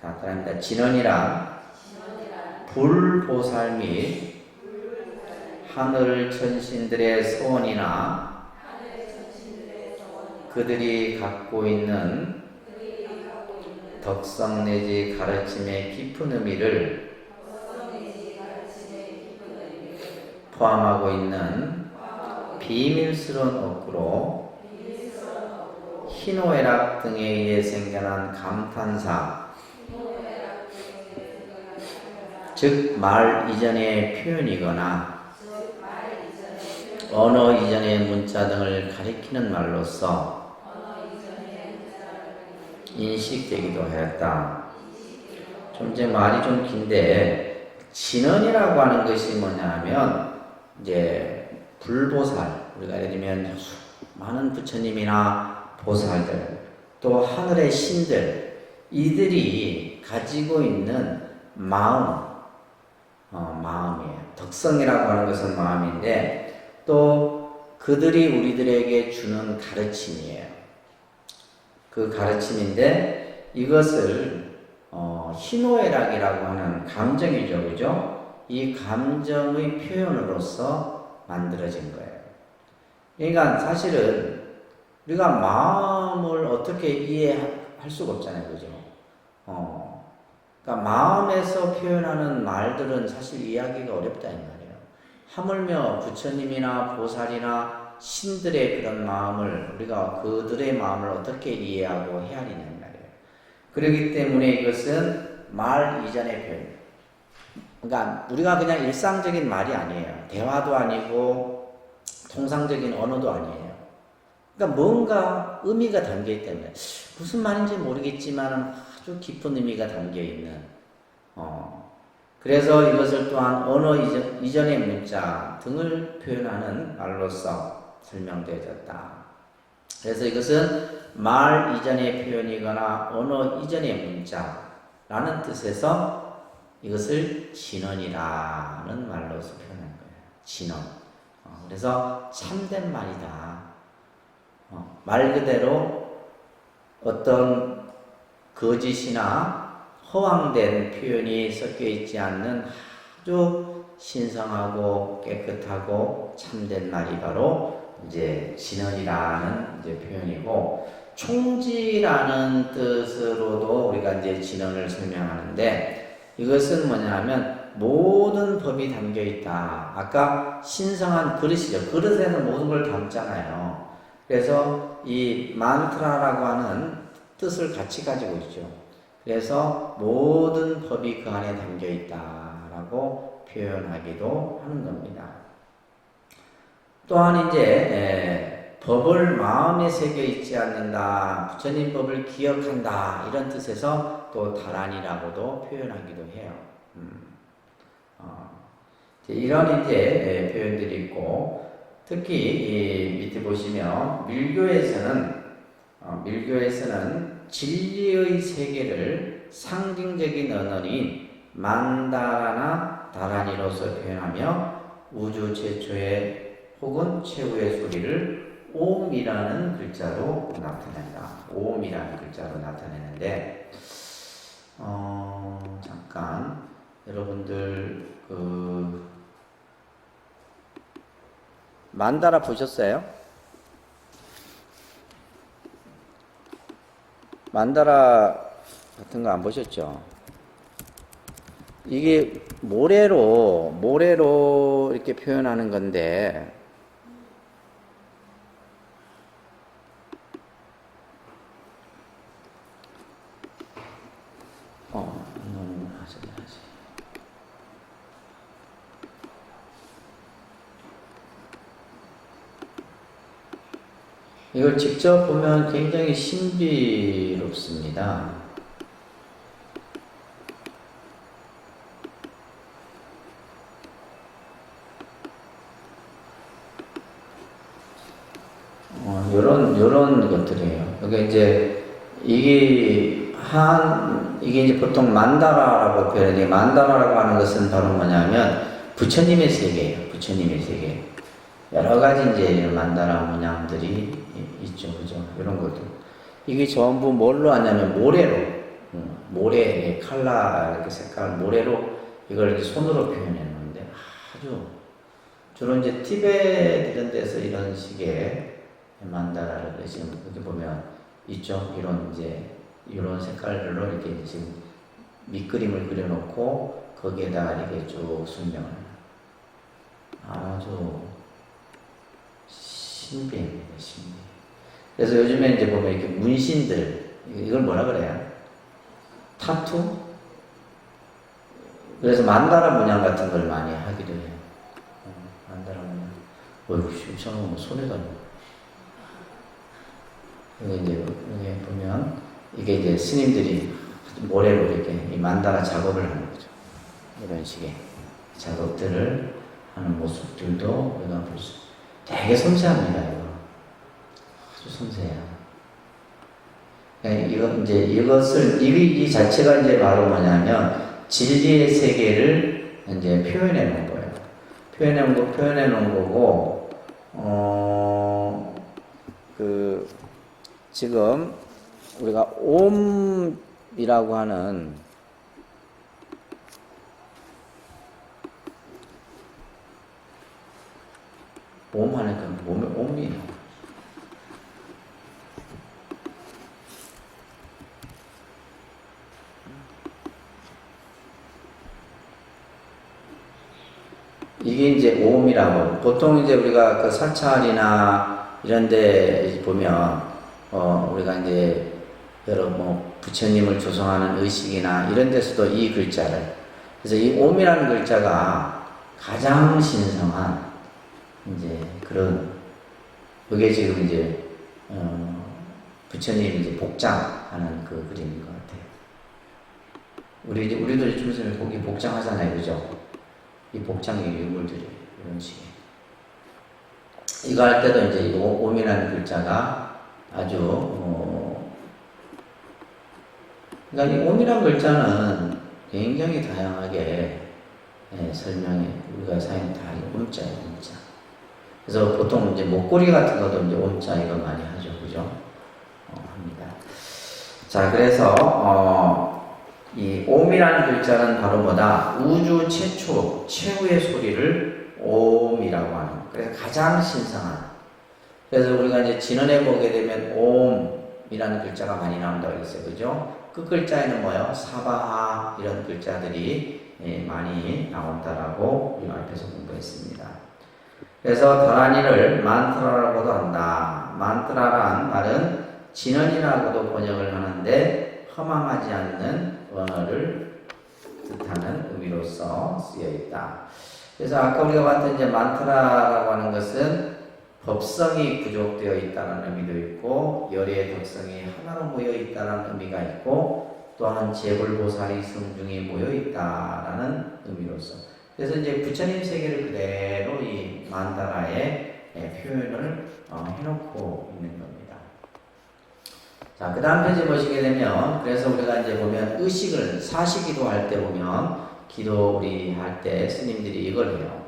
자, 따라합니다. 진언이란 불보살 및 하늘 천신들의 소원이나 그들이 갖고 있는 덕성 내지 가르침의 깊은 의미를 포함하고 있는 비밀스러운 어구로 희노애락 등에 의해 생겨난 감탄사, 즉 말 이전의 표현이거나 언어 이전의 문자 등을 가리키는 말로서 인식되기도 하였다. 좀 이제 말이 좀 긴데 진언이라고 하는 것이 뭐냐 하면 이제 불보살, 우리가 예를 들면 많은 부처님이나 보살들 또 하늘의 신들 이들이 가지고 있는 마음이에요. 덕성이라고 하는 것은 마음인데 또 그들이 우리들에게 주는 가르침이에요. 그 가르침인데 이것을 희노애락이라고 하는 감정이죠, 그죠? 이 감정의 표현으로서 만들어진 거예요. 그러니까 사실은 우리가 마음을 어떻게 이해할 수가 없잖아요, 그죠? 그러니까 마음에서 표현하는 말들은 사실 이해하기가 어렵다 이 말이에요. 하물며 부처님이나 보살이나 신들의 그런 마음을 우리가 그들의 마음을 어떻게 이해하고 헤아리냐 말이에요. 그렇기 때문에 이것은 말 이전의 표현. 그러니까 우리가 그냥 일상적인 말이 아니에요. 대화도 아니고 통상적인 언어도 아니에요. 그러니까 뭔가 의미가 담겨 있기 때문에 무슨 말인지 모르겠지만 아주 깊은 의미가 담겨 있는. 그래서 이것을 또한 언어 이전의 문자 등을 표현하는 말로서 설명되어졌다. 그래서 이것은 말 이전의 표현이거나 언어 이전의 문자라는 뜻에서 이것을 진언이라는 말로서 표현한 거예요. 진언. 그래서 참된 말이다. 말 그대로 어떤 거짓이나 허황된 표현이 섞여 있지 않는 아주 신성하고 깨끗하고 참된 말이 바로 이제 진언이라는 이제 표현이고, 총지라는 뜻으로도 우리가 이제 진언을 설명하는데 이것은 뭐냐면 모든 법이 담겨 있다. 아까 신성한 그릇이죠. 그릇에는 모든 걸 담잖아요. 그래서 이 만트라라고 하는 뜻을 같이 가지고 있죠. 그래서 모든 법이 그 안에 담겨 있다라고 표현하기도 하는 겁니다. 또한 이제 법을 마음에 새겨 있지 않는다, 부처님 법을 기억한다 이런 뜻에서 또 다란이라고도 표현하기도 해요. 이런 이제 표현들이 있고, 특히 이 밑에 보시면 밀교에서는 진리의 세계를 상징적인 언어인 만다라나 다란이로서 표현하며 우주 최초의 혹은 최후의 소리를 옴이라는 글자로 나타낸다. 옴이라는 글자로 나타내는데, 잠깐 여러분들 만다라 보셨어요? 만다라 같은 거 안 보셨죠? 이게 모래로 이렇게 표현하는 건데, 이걸 직접 보면 굉장히 신비롭습니다. 요런 것들이에요. 그러니까 이제, 이게 이제 보통 만다라라고 표현해요. 만다라라고 하는 것은 바로 뭐냐면, 부처님의 세계예요. 부처님의 세계. 여러 가지 이제 만다라 문양들이 있죠. 그죠? 이런 것도. 이게 전부 뭘로 하냐면, 모래로. 모래, 칼라, 이렇게 색깔, 모래로 이걸 이렇게 손으로 표현해 놓는데, 아주, 주로 이제 티베트 이런 데서 이런 식의 만다라를 지금 여기 보면 있죠. 이런 색깔들로 이렇게 지금 밑그림을 그려놓고 거기에다가 이렇게 쭉 설명을. 아주 신비합니다, 신비. 그래서 요즘에 이제 보면 이렇게 문신들, 이걸 뭐라 그래요? 타투? 그래서 만다라 문양 같은 걸 많이 하기도 해요. 만다라 문양. 어이구, 이상한 거 손에다. 이제 여기 보면 이게 이제 스님들이 모래로 이렇게 이 만다라 작업을 하는 거죠. 이런 식의 작업들을 하는 모습들도 우리가 볼 수. 되게 섬세합니다. 이거 아주 섬세해요. 이것을 이 자체가 이제 바로 뭐냐면 진리의 세계를 이제 표현해 놓은 거예요. 표현해 놓은 거고 지금 우리가 옴이라고 하는 옴 하니까 몸에 옴이 이게 이제 옴이라고 보통 이제 우리가 그 사찰이나 이런 데 보면 우리가 이제 여러 부처님을 조성하는 의식이나 이런 데서도 이 글자를 그래서 이 옴이라는 글자가 가장 신성한 이제 그런 그게 지금 이제 부처님 이제 복장하는 그 그림인 것 같아요. 우리도 좀 있으면 거기 복장하잖아요, 그죠? 이 복장의 유물들이 이런 식의 이거 할 때도 이제 이 옴이라는 글자가 아주 그러니까 이 옴이라는 글자는 굉장히 다양하게 설명해 우리가 사용하는 다 옴자예요, 옴자. 그래서 보통 이제 목걸이 같은 것도 이제 옴자 이거 많이 하죠, 그죠? 합니다. 자, 그래서 이 옴이라는 글자는 바로 뭐다? 우주 최초, 최후의 소리를 옴이라고 하는. 그래서 가장 신성한. 그래서 우리가 이제 진언해 보게 되면 옴이라는 글자가 많이 나온다고 했어요, 그죠? 그 글자에는 뭐요? 사바하 이런 글자들이 많이 나온다라고 우리가 앞에서 공부했습니다. 그래서 다라니를 만트라라고도 한다. 만트라란 말은 진언이라고도 번역을 하는데 허망하지 않는 언어를 뜻하는 의미로서 쓰여 있다. 그래서 아까 우리가 봤던 이제 만트라라고 하는 것은 법성이 부족되어 있다는 의미도 있고 열의 덕성이 하나로 모여 있다는 의미가 있고 또한 재불보살이 성중이 모여 있다라는 의미로서 그래서 이제 부처님 세계를 그대로 이 만다라에 표현을 해놓고 있는 겁니다. 자, 그 다음 페이지 보시게 되면, 그래서 우리가 이제 보면 의식을, 사시기도 할 때 보면, 기도 우리 할 때 스님들이 이걸 해요.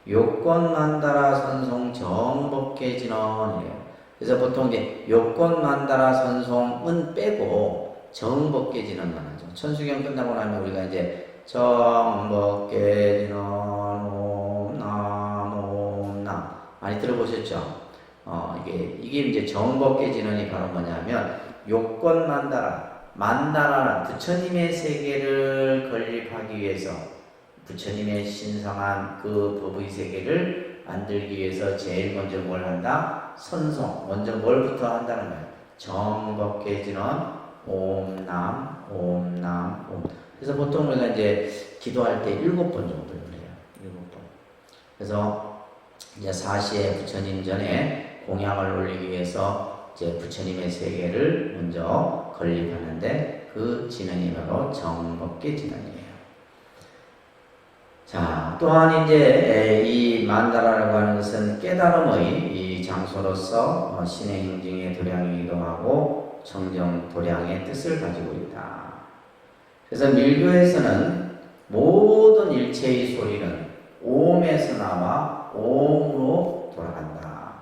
요건 만다라 선송 정법계 진언이에요. 그래서 보통 이제 요건 만다라 선송은 빼고 정법계 진언만 하죠. 천수경 끝나고 나면 우리가 이제 정법계 진언 옴남 많이 들어보셨죠? 이게 이제 정법계 진언이 바로 뭐냐면 요건 만다라는 부처님의 세계를 건립하기 위해서 부처님의 신성한 그 법의 세계를 만들기 위해서 제일 먼저 뭘 한다? 선송. 먼저 뭘부터 한다는 거예요? 정법계 진언 옴남 옴남 옴. 그래서 보통 우리가 이제 기도할 때 7번 정도를 해요. 7번. 그래서 이제 사시에 부처님 전에 공양을 올리기 위해서 이제 부처님의 세계를 먼저 건립하는데 그 진언이 바로 정법계 진언이에요. 자, 또한 이제 이 만다라라고 하는 것은 깨달음의 이 장소로서 신의 행징의 도량이기도 하고 청정 도량의 뜻을 가지고 있다. 그래서 밀교에서는 모든 일체의 소리는 오음에서 나와 오음으로 돌아간다.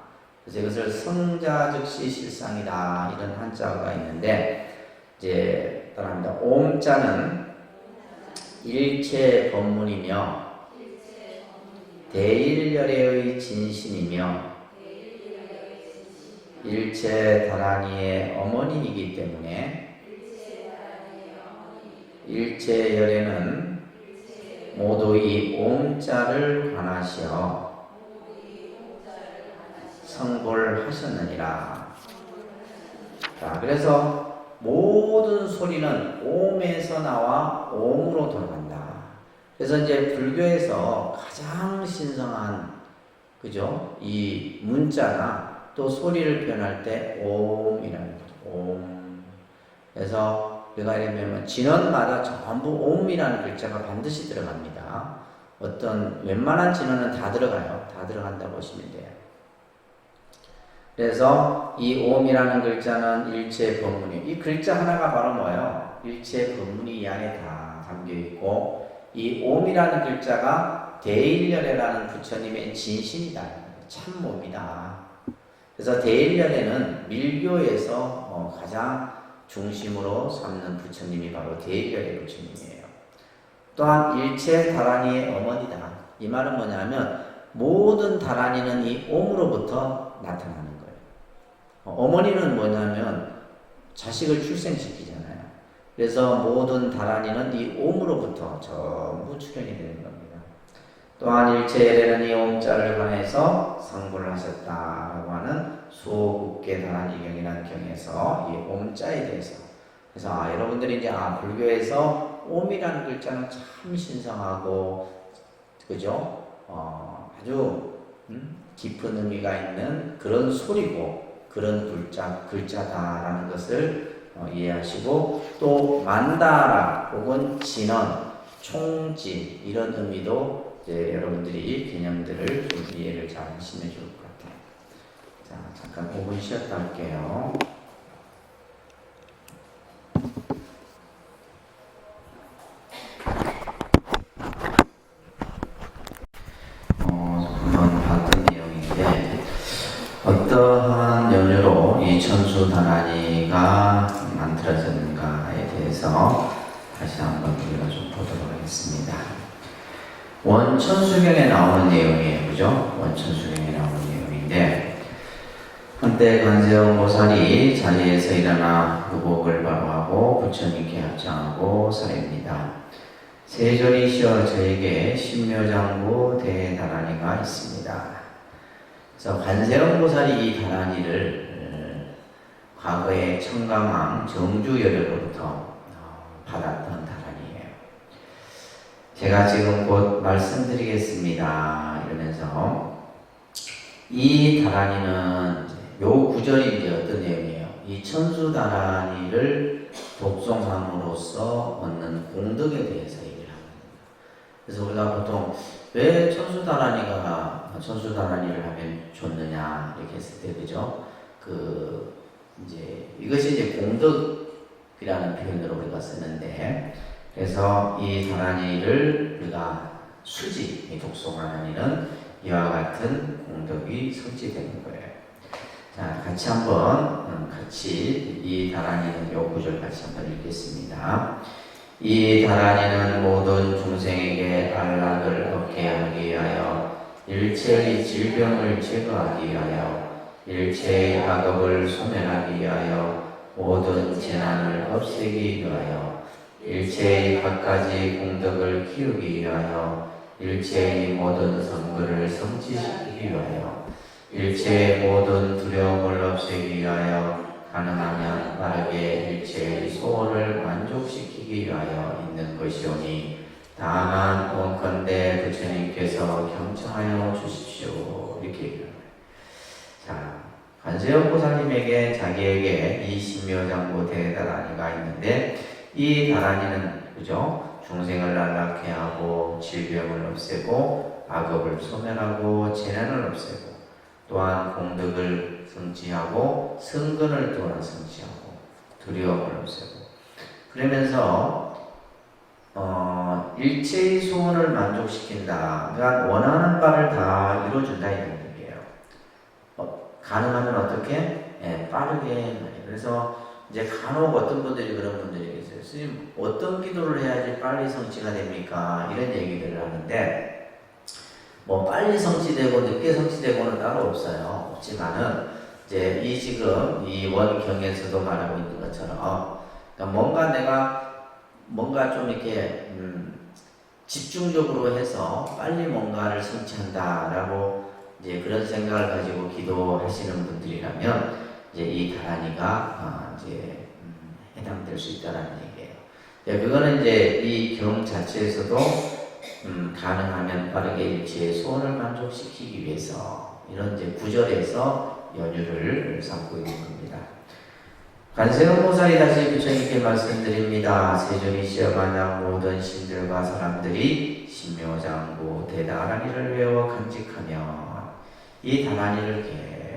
그래서 이것을 성자즉시 실상이다 이런 한자가 있는데 이제 따라합니다. 오음자는 일체 법문이며 대일열애의 진신이며 일체 다라니의 어머니이기 때문에 일체 열애는 모두 이 오음자를 관하시어 성불하셨느니라. 자, 그래서 모든 소리는 오음에서 나와 오음으로 돌아간다. 그래서 이제 불교에서 가장 신성한 그죠? 이 문자나 또 소리를 표현할 때 오음이라는 거죠. 오음. 그래서 우리가 이러면 진언마다 전부 오음이라는 글자가 반드시 들어갑니다. 어떤 웬만한 진언은 다 들어가요. 다 들어간다 보시면 돼요. 그래서 이 오음이라는 글자는 일체 법문이에요. 이 글자 하나가 바로 뭐예요? 일체 법문이 이 안에 다 담겨 있고 이 오음이라는 글자가 대일열애라는 부처님의 진심이다. 참몸이다. 그래서 대일열애는 밀교에서 가장 중심으로 삼는 부처님이 바로 대일열애 부처님이에요. 또한 일체 다라니의 어머니다. 이 말은 뭐냐면 모든 다라니는 이 옴으로부터 나타나는 거예요. 어머니는 뭐냐면 자식을 출생시키잖아요. 그래서 모든 다라니는 이 옴으로부터 전부 출현이 되는 겁니다. 또한 일체에는 이 옴자를 관해서 성불을 하셨다라고 하는 수호국계 다라니경이라는 경에서 이 옴자에 대해서 그래서 여러분들이 이제 불교에서 옴이라는 글자는 참 신성하고 그죠? 아주 깊은 의미가 있는 그런 소리고 그런 글자다라는 것을 이해하시고 또 만다라 혹은 진언, 총진 이런 의미도 이제 여러분들이 개념들을 좀 이해를 잘 하시면 좋을 것 같아요. 자, 잠깐 5분 쉬었다 할게요. 한번 봤던 내용인데 어떠한 연유로 이 천수다라니가 만들어졌는가에 대해서 다시 한번 우리가 좀 보도록 하겠습니다. 원천수경에 나오는 내용이에요. 그죠? 원천수경에 나오는 내용인데 한때 관세음 보살이 자리에서 일어나 의복을 바로하고 부처님께 합장하고 사입니다. 세존이시여 저에게 신묘장구 대다라니가 있습니다. 그래서 관세음 보살이 이 다라니를 과거에 청강왕 정주열애로부터 받았던 다라니예요. 제가 지금 곧 말씀드리겠습니다. 이러면서 이 다라니는 요 구절이 이제 어떤 내용이에요? 이 천수 다라니를 독송함으로써 얻는 공덕에 대해서 얘기를 합니다. 그래서 우리가 보통 왜 천수 다라니를 하면 좋느냐 이렇게 했을 때 그죠? 이제 이것이 이제 공덕이라는 표현으로 우리가 쓰는데 그래서 이 다라니를 우리가 수지 독송하는 일은 이와 같은 공덕이 성취되는 거예요. 자, 같이 한번 이 다라니는 요 구절 같이 한번 읽겠습니다. 이 다라니는 모든 중생에게 안락을 얻게 하기 위하여 일체의 질병을 제거하기 위하여 일체의 악업을 소멸하기 위하여 모든 재난을 없애기 위하여 일체의 갖가지 공덕을 키우기 위하여 일체의 모든 선거를 성취시키기 위하여 일체의 모든 두려움을 없애기 위하여 가능하면 빠르게 일체의 소원을 만족시키기 위하여 있는 것이오니 다만 원컨대 부처님께서 경청하여 주십시오. 이렇게 얘기합니다. 자, 관세음 보살님에게 자기에게 이 신묘장구 대다라니가 있는데 이 다라니는 그죠? 중생을 안락케 하고 질병을 없애고 악업을 소멸하고 재난을 없애고 또한 공덕을 성취하고 성근을 또한 성취하고 두려움을 없애고 그러면서 일체의 소원을 만족시킨다. 그러니까 원하는 바를 다 이루어준다 이런 얘기예요. 가능하면 어떻게? 예, 빠르게 말이에요. 그래서 이제 간혹 어떤 분들이 그런 분들이 계세요. 스님 어떤 기도를 해야지 빨리 성취가 됩니까? 이런 얘기들을 하는데 뭐 빨리 성취되고 늦게 성취되고는 따로 없어요. 없지만은 이제 이 지금 이 원경에서도 말하고 있는 것처럼 그러니까 뭔가 좀 이렇게 집중적으로 해서 빨리 뭔가를 성취한다라고 이제 그런 생각을 가지고 기도하시는 분들이라면 이제 이 다라니가 이제 해당될 수 있다라는 얘기예요. 네, 그거는 이제 이 경 자체에서도 가능하면 빠르게 일체의 소원을 만족시키기 위해서 이런 이제 구절에서 연유를 삼고 있는 겁니다. 관세음 보살이 다시 부처님께 말씀드립니다. 세존이시여 만약 모든 신들과 사람들이 신묘장구 대다라니를 외워 간직하면 이 다라니를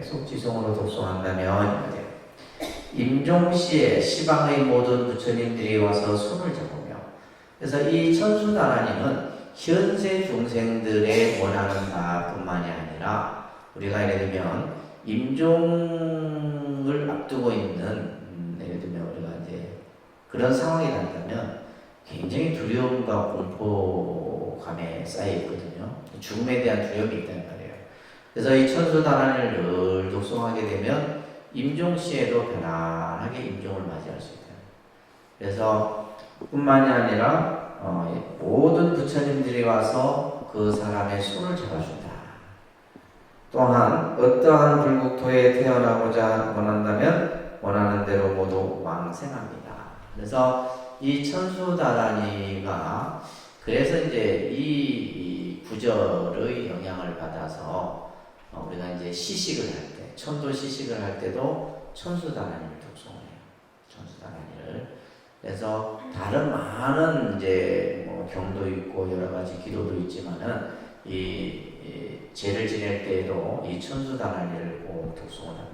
계속 지성으로 독송한다면 임종시에 시방의 모든 부처님들이 와서 손을 잡으며 그래서 이 천수다라니는 현세 중생들의 원하는 바뿐만이 아니라 우리가 예를 들면 임종을 앞두고 있는 예를 들면 우리가 이제 그런 상황이 난다면 굉장히 두려움과 공포감에 쌓여 있거든요. 죽음에 대한 두려움이 있단 말이에요. 그래서 이 천수다라니를 늘 독송하게 되면 임종시에도 편안하게 임종을 맞이할 수 있다. 그래서 뿐만이 아니라 모든 부처님들이 와서 그 사람의 손을 잡아준다. 또한 어떠한 불국토에 태어나고자 원한다면 원하는 대로 모두 왕생합니다. 그래서 이 천수다라니가 그래서 이제 이 구절의 영향을 받아서 우리가 이제 시식을 할 때, 천도 시식을 할 때도 천수다라니를 독송해요. 천수다라니를. 그래서 다른 많은 이제 뭐 경도 있고 여러 가지 기도도 있지만은 이 제를 지낼 때에도 이 천수다라니를 꼭 독송을 합니다.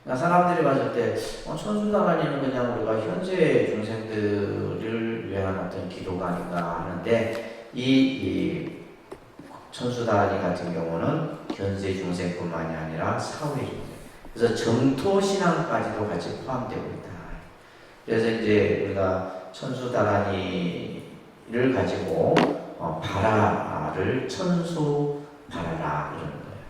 그러니까 사람들이 봤을 때 천수다라니는 그냥 우리가 현재 중생들을 위한 어떤 기도가 아닌가 하는데 이 천수다라니 같은 경우는 현세 중생뿐만이 아니라 사후의 중생, 그래서 정토 신앙까지도 같이 포함되고 있다. 그래서 이제 우리가 천수다라니를 가지고 바라를 천수 바라라 이러는 거예요.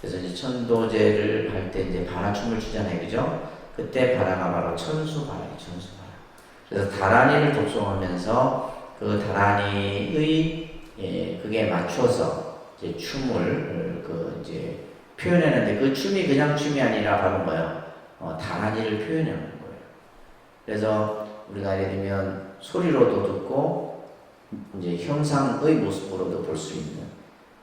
그래서 이제 천도제를 할 때 이제 바라춤을 추잖아요, 그죠? 그때 바라가 바로 천수 바라예요, 천수 바라. 그래서 다라니를 독송하면서 그 다라니의 그게 맞춰서 이제 춤을 이제 표현했는데 그 춤이 그냥 춤이 아니라 바로 뭐예요? 다라니를 표현하는 거예요. 그래서 우리가 예를 들면 소리로도 듣고 이제 형상의 모습으로도 볼 수 있는.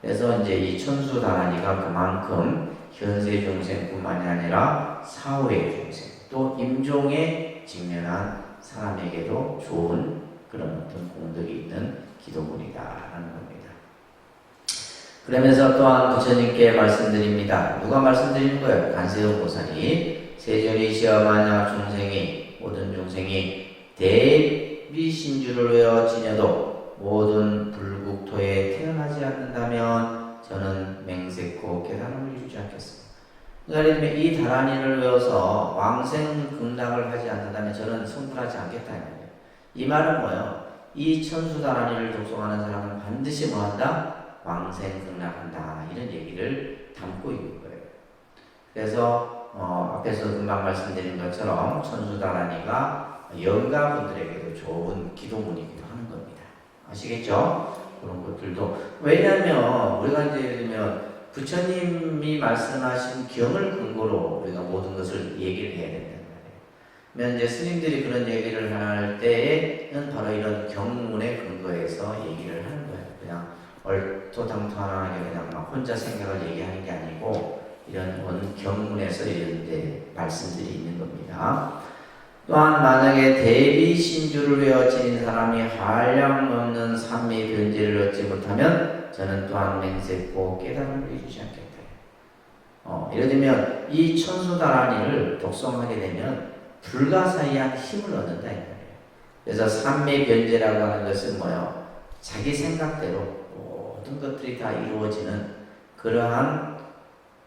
그래서 이제 이 천수다라니가 그만큼 현세 중생뿐만이 아니라 사후의 중생, 또 임종에 직면한 사람에게도 좋은 그런 어떤 공덕이 있는 기도문이다라는 겁니다. 그러면서 또한 부처님께 말씀드립니다. 누가 말씀드리는 거예요? 관세음 보살이 세존이시여 만약 중생이 모든 중생이 대비신주를 외워 지녀도 모든 불국토에 태어나지 않는다면 저는 맹세코 깨달음을 이루지 않겠습니다. 그러니까 이 다라니를 외워서 왕생 극락을 하지 않는다면 저는 성불하지 않겠다. 이 말은 뭐예요? 이 천수다라니를 독송하는 사람은 반드시 뭐한다? 왕생 극락한다. 이런 얘기를 담고 있는 거예요. 그래서 앞에서 금방 말씀드린 것처럼 천수다라니가 영가분들에게도 좋은 기도문이기도 하는 겁니다. 아시겠죠? 그런 것들도. 왜냐하면 우리가 이제 예를 들면 부처님이 말씀하신 경을 근거로 우리가 모든 것을 얘기를 해야 된다는 말이에요. 이제 스님들이 그런 얘기를 할 때에는 바로 이런 경문의 근거에서 얘기를 하는 거예요. 그냥 얼토당토하게 그냥 막 혼자 생각을 얘기하는 게 아니고 이런 원경문에서 이런 데 말씀들이 있는 겁니다. 또한 만약에 대비 신주를 외워 지닌 사람이 한량 넘는 삼미 변제를 얻지 못하면 저는 또한 맹세코 깨달음을 이루지 않겠다. 예를 들면 이 천수다라니를 독송하게 되면 불가사의한 힘을 얻는다 이 말이에요. 그래서 삼미 변제라고 하는 것은 뭐요? 자기 생각대로 모든 것들이 다 이루어지는 그러한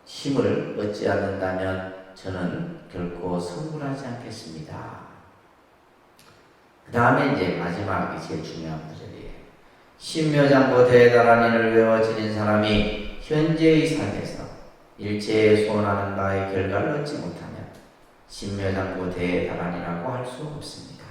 힘을 얻지 않는다면 저는 결코 성불하지 않겠습니다. 그 다음에 이제 마지막이 제일 중요한 구절이에요. 신묘장구 대다라니를 외워 지닌 사람이 현재의 삶에서 일체에 소원하는 바의 결과를 얻지 못하면 신묘장구 대다라니라고 할 수 없습니다.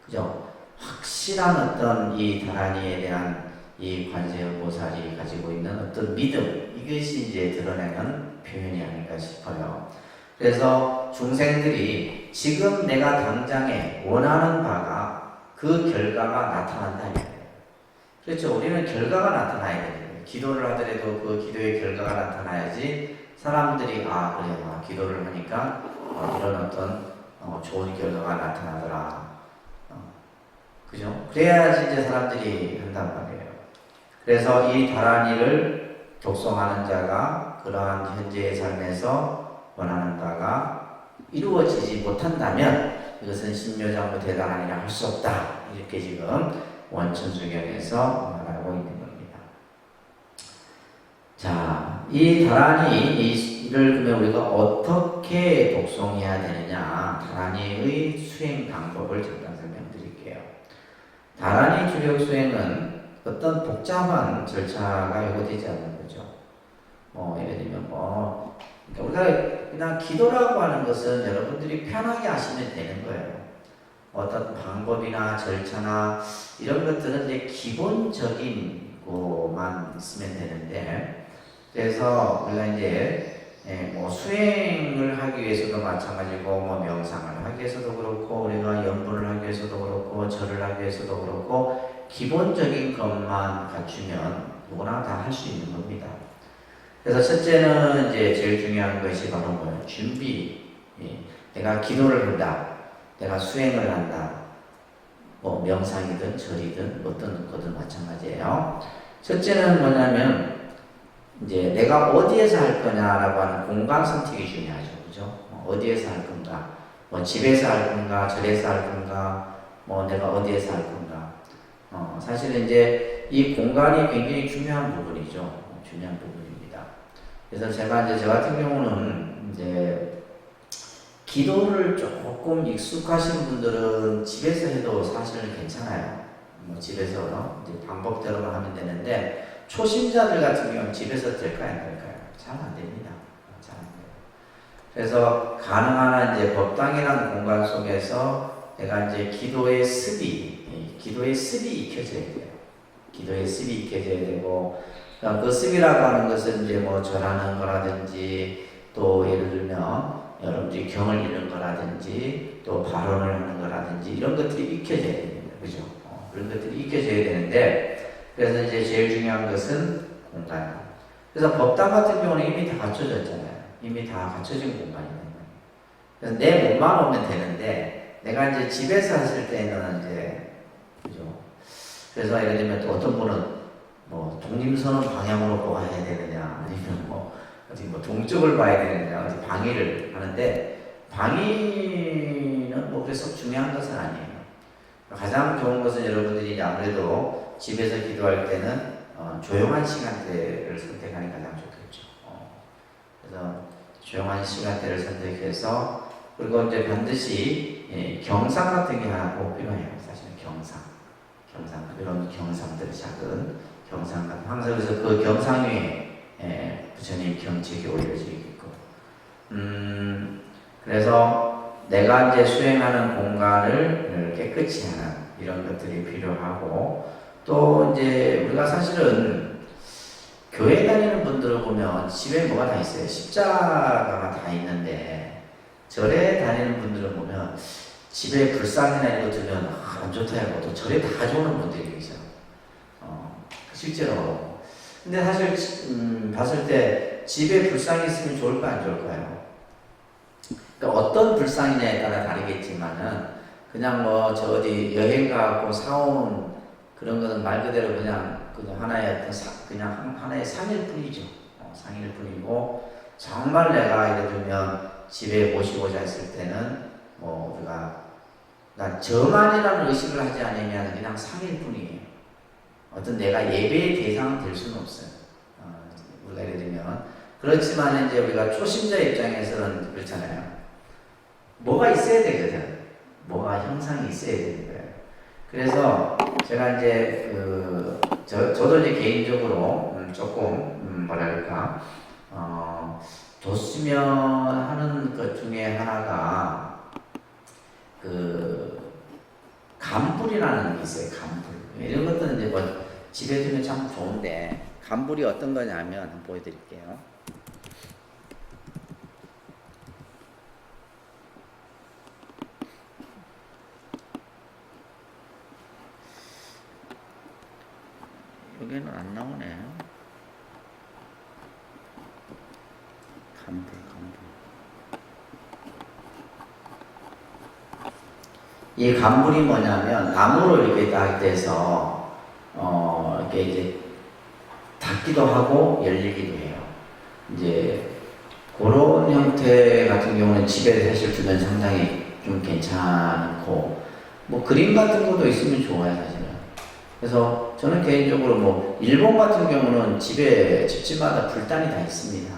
그죠? 확실한 어떤 이 다라니에 대한 이 관세음보살이 가지고 있는 어떤 믿음, 이것이 이제 드러내는 표현이 아닐까 싶어요. 그래서 중생들이 지금 내가 당장에 원하는 바가 그 결과가 나타난다. 그렇죠. 우리는 결과가 나타나야 돼요. 기도를 하더라도 그 기도의 결과가 나타나야지 사람들이 그래요. 기도를 하니까 이런 어떤 좋은 결과가 나타나더라. 그죠? 그래야지 이제 사람들이 한단 말이에요. 그래서 이 다라니를 독송하는 자가 그러한 현재의 삶에서 원하는 바가 이루어지지 못한다면 이것은 신묘장구 대다라니라 할 수 없다. 이렇게 지금 원천수경에서 말하고 있는 겁니다. 자, 이 다라니를 그러면 우리가 어떻게 독송해야 되느냐? 다라니의 수행 방법을 잠깐 설명드릴게요. 다라니 주력 수행은 어떤 복잡한 절차가 요구되지 않는 거죠. 예를 들면 그러니까 우리가 그냥 기도라고 하는 것은 여러분들이 편하게 하시면 되는 거예요. 어떤 방법이나 절차나 이런 것들은 이제 기본적인 것만 있으면 되는데, 그래서 우리가 이제 수행을 하기 위해서도 마찬가지고, 명상을 하기 위해서도 그렇고, 우리가 연불을 하기 위해서도 그렇고, 절을 하기 위해서도 그렇고, 기본적인 것만 갖추면 누구나 다 할 수 있는 겁니다. 그래서 첫째는 이제 제일 중요한 것이 바로 뭐예요? 준비. 내가 기도를 한다. 내가 수행을 한다. 명상이든 절이든 어떤 거든 마찬가지예요. 첫째는 뭐냐면 이제 내가 어디에서 할 거냐라고 하는 공간 선택이 중요하죠. 그죠? 어디에서 할 건가? 집에서 할 건가? 절에서 할 건가? 내가 어디에서 할 건가? 사실은 이제 이 공간이 굉장히 중요한 부분이죠. 중요한 부분입니다. 그래서 제가 이제 저 같은 경우는 이제 기도를 조금 익숙하신 분들은 집에서 해도 사실 괜찮아요. 집에서 이제 방법대로만 하면 되는데 초심자들 같은 경우는 집에서 될까요? 안 될까요? 잘 안 됩니다. 잘 안 돼요. 그래서 가능한 한 이제 법당이라는 공간 속에서 내가 이제 기도의 습이 익혀져야 돼요. 기도의 습이 익혀져야 되고, 그 습이라고 하는 것은 이제 절하는 거라든지, 또 예를 들면 여러분들이 경을 읽는 거라든지, 또 발언을 하는 거라든지, 이런 것들이 익혀져야 됩니다. 그죠? 그런 것들이 익혀져야 되는데, 그래서 이제 제일 중요한 것은 공간. 그래서 법당 같은 경우는 이미 다 갖춰졌잖아요. 이미 다 갖춰진 공간이에요. 그래서 내 몸만 오면 되는데, 내가 이제 집에서 했을 때는 이제, 그죠? 그래서 예를 들면 또 어떤 분은 독림선은 방향으로 보고 해야 되느냐, 아니면 어디 동쪽을 봐야 되느냐, 어디 방위를 하는데, 방위는 그래서 중요한 것은 아니에요. 가장 좋은 것은 여러분들이 아무래도 집에서 기도할 때는 조용한 시간대를 선택하는 게 가장 좋겠죠. 그래서 조용한 시간대를 선택해서, 그리고 이제 반드시 경상 같은 게 하나 꼭 필요해요. 사실은 경상, 이런 경상들, 작은 경상 같은, 항상 그래서 그 경상 위에 부처님 경책이 올려져 있고, 그래서 내가 이제 수행하는 공간을 깨끗이 하는 이런 것들이 필요하고, 또 이제 우리가 사실은 교회 다니는 분들을 보면 집에 뭐가 다 있어요. 십자가가 다 있는데, 절에 다니는 분들을 보면 집에 불상이나 이런 거 두면 안 좋다 하고 또 절에 다 가져오는 분들이 계셔. 실제로. 근데 사실 봤을 때 집에 불상이 있으면 좋을까 안 좋을까요? 그러니까 어떤 불상이냐에 따라 다르겠지만은 그냥 뭐 저 어디 여행 가고 사온 그런 거는 말 그대로 그냥 하나의 어떤 그냥 하나의 상일 뿐이죠. 상일 뿐이고 정말 내가 예를 들면 집에 모시고자 했을 때는 뭐 우리가 난 저만이라는 의식을 하지 않으면 그냥 상일 뿐이에요. 어떤 내가 예배의 대상은 될 수는 없어요. 우리가 예를 들면 그렇지만 이제 우리가 초심자 입장에서는 그렇잖아요. 뭐가 있어야 되거든. 뭐가 형상이 있어야 되는 거예요. 그래서 제가 이제 저도 이제 개인적으로 조금 뭐랄까 뒀으면 하는 것 중에 하나가 간불이라는 게 있어요. 간불. 이런 것들은 이제 뭐 집에 두면 참 좋은데 간불이 어떤 거냐면 한번 보여드릴게요. 여기는 안 나오네. 간불. 이 간불이 뭐냐면 나무로 이렇게 딱 돼서 이렇게 이제 닫기도 하고 열리기도 해요. 이제 그런 형태 같은 경우는 집에 사실 두면 상당히 좀 괜찮고 뭐 그림 같은 것도 있으면 좋아요 사실은. 그래서 저는 개인적으로 뭐 일본 같은 경우는 집집마다 불단이 다 있습니다.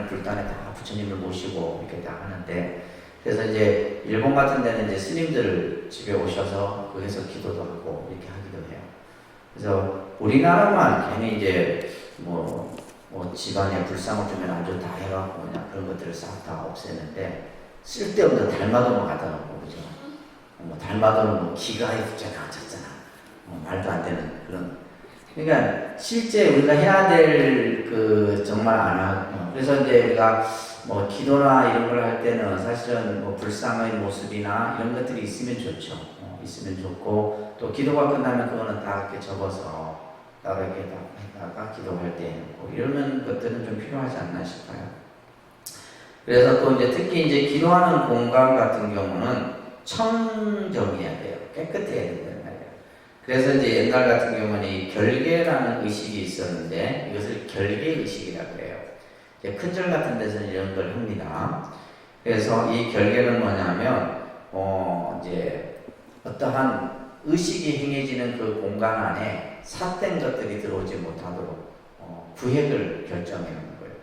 불단에 다 부처님을 모시고 이렇게 다 하는데 그래서 이제 일본 같은 데는 이제 스님들 집에 오셔서 거기서 기도도 하고 이렇게 하기도 해요. 그래서 우리나라만 괜히 이제 뭐 집안에 불상을 주면 안 좋다 해갖고 그냥 그런 것들을 싹 다 없애는데 쓸데없는 달마도만 갖다 놓고 그죠? 뭐 달마도는 뭐 기가에 붙잖아, 쳤잖아. 말도 안 되는 그런. 그러니까 실제 우리가 해야 될 정말 안 하고 그래서 이제 우리가 뭐 기도나 이런 걸 할 때는 사실은 뭐 불상의 모습이나 이런 것들이 있으면 좋죠. 있으면 좋고 또 기도가 끝나면 그거는 다 이렇게 접어서 따로 이렇게 다 했다가 기도할 때 해놓고 이런 것들은 좀 필요하지 않나 싶어요. 그래서 또 이제 특히 이제 기도하는 공간 같은 경우는 청정해야 돼요. 깨끗해야 된다는 말이에요. 그래서 이제 옛날 같은 경우는 이 결계라는 의식이 있었는데 이것을 결계 의식이라고 해요. 큰절 같은 데서는 이런 걸 합니다. 그래서 이 결계는 뭐냐면, 이제 어떠한 의식이 행해지는 그 공간 안에 삿된 것들이 들어오지 못하도록 구획을 결정해 놓는 거예요.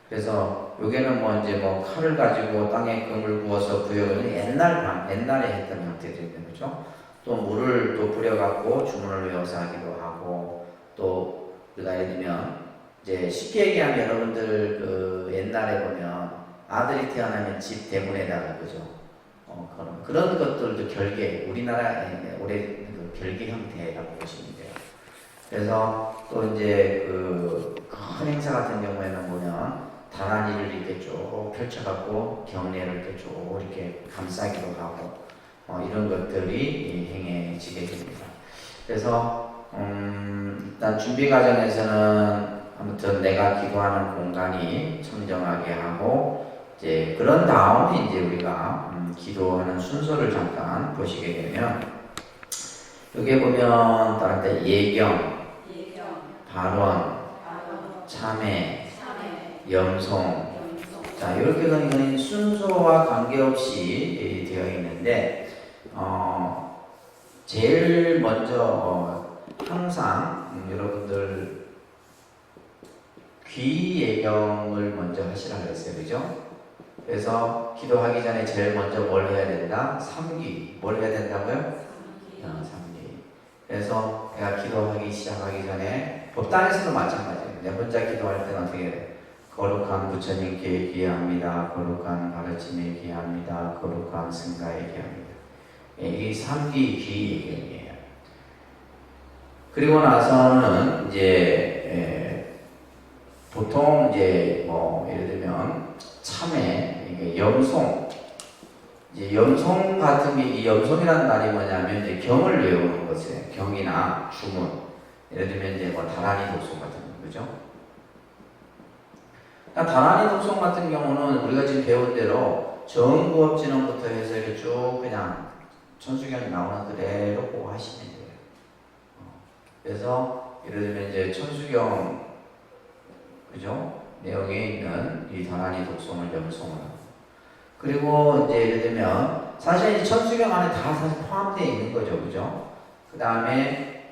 그래서 여기는 뭐 이제 뭐 칼을 가지고 땅에 금을 부어서 구획을 옛날에 했던 형태들인 거죠. 또 물을 또 뿌려갖고 주문을 외워서 하기도 하고 또 우리가 예를 들면 이제 쉽게 얘기하면 여러분들 옛날에 보면 아들이 태어나면 집 대문에다가 그죠? 그런 것들도 결계, 우리나라의 올해 결계 형태라고 보시면 돼요. 그래서 또 이제 큰 행사 같은 경우에는 보면 다란이를 이렇게 쭉 펼쳐갖고 경례를 이렇게 쭉 이렇게 감싸기도 하고 이런 것들이 행해지게 됩니다. 그래서 일단 준비 과정에서는 아무튼 내가 기도하는 공간이 청정하게 하고 이제 그런 다음에 이제 우리가 기도하는 순서를 잠깐 보시게 되면 여기에 보면 다른 데 예경, 발언, 참회, 염송 자 이렇게 그냥 순서와 관계없이 되어 있는데 제일 먼저 항상 여러분들 귀 예경을 먼저 하시라고 했어요. 그죠? 그래서 기도하기 전에 제일 먼저 뭘 해야 된다? 삼귀. 뭘 해야 된다고요? 삼귀. 그래서 내가 기도하기 시작하기 전에 법당에서도 마찬가지예요. 내 혼자 기도할 때는 어떻게 해야 돼? 거룩한 부처님께 기합니다. 거룩한 가르침에 기합니다. 거룩한 승가에 기합니다. 이 삼귀 귀 예경이에요. 그리고 나서는 이제 보통 이제 뭐 예를 들면 참회, 염송, 이제 염송 같은 게 이 염송이라는 말이 뭐냐면 이제 경을 외우는 것이에요. 경이나 주문, 예를 들면 이제 뭐 다란이 독송 같은 거, 그죠? 다란이 독성 같은 경우는 우리가 지금 배운 대로 정구업진원부터 해서 이렇게 쭉 그냥 천수경이 나오는 그대로 보고 하시면 돼요. 그래서 예를 들면 이제 천수경 그죠? 내용에 있는 이 다란이 독성을 염송을 하고 그리고 이제 예를 들면 사실 이 천수경 안에 다 사실 포함되어 있는 거죠, 그죠? 그 다음에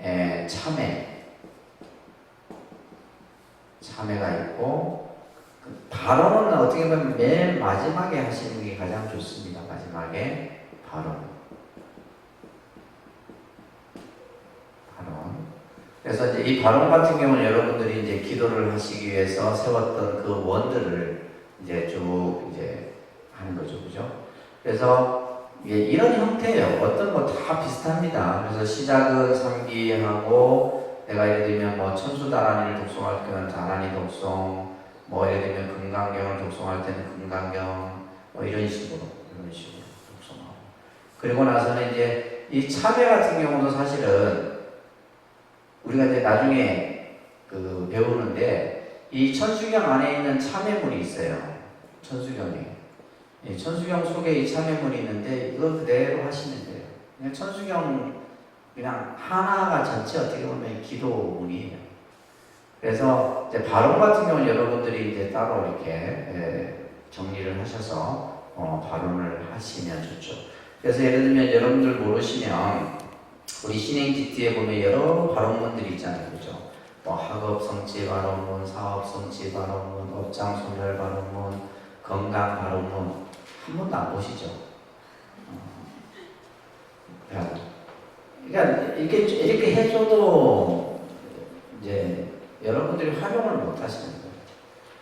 참회가 있고 발언은 어떻게 보면 맨 마지막에 하시는 게 가장 좋습니다. 마지막에 발언. 그래서 이제 이 발언 같은 경우는 여러분들이 이제 기도를 하시기 위해서 세웠던 그 원들을 이제 쭉 이제 하는 거죠, 그죠? 그래서 이런 형태예요. 어떤 거 다 비슷합니다. 그래서 시작은 삼기하고 내가 예를 들면 뭐 천수다란이를 독송할 때는 다란이 독송, 뭐 예를 들면 금강경을 독송할 때는 금강경, 뭐 이런 식으로 독송하고. 그리고 나서는 이제 이 참회 같은 경우도 사실은 우리가 이제 나중에 그 배우는데 이 천수경 안에 있는 참회문이 있어요. 천수경에. 이 천수경 속에 이 참회문이 있는데 이거 그대로 하시면 돼요. 그냥 천수경 그냥 하나가 전체 어떻게 보면 기도문이에요. 그래서 이제 발언 같은 경우는 여러분들이 이제 따로 이렇게 정리를 하셔서 발언을 하시면 좋죠. 그래서 예를 들면 여러분들 모르시면 우리 신행 GT에 보면 여러 발언문들이 있잖아요, 그죠? 뭐 학업 성취 발언문, 사업 성취 발언문, 업장 소멸 발언문, 건강 발언문 한 번도 안 보시죠? 그러니까 이렇게 해줘도 이제 여러분들이 활용을 못 하시는 거예요.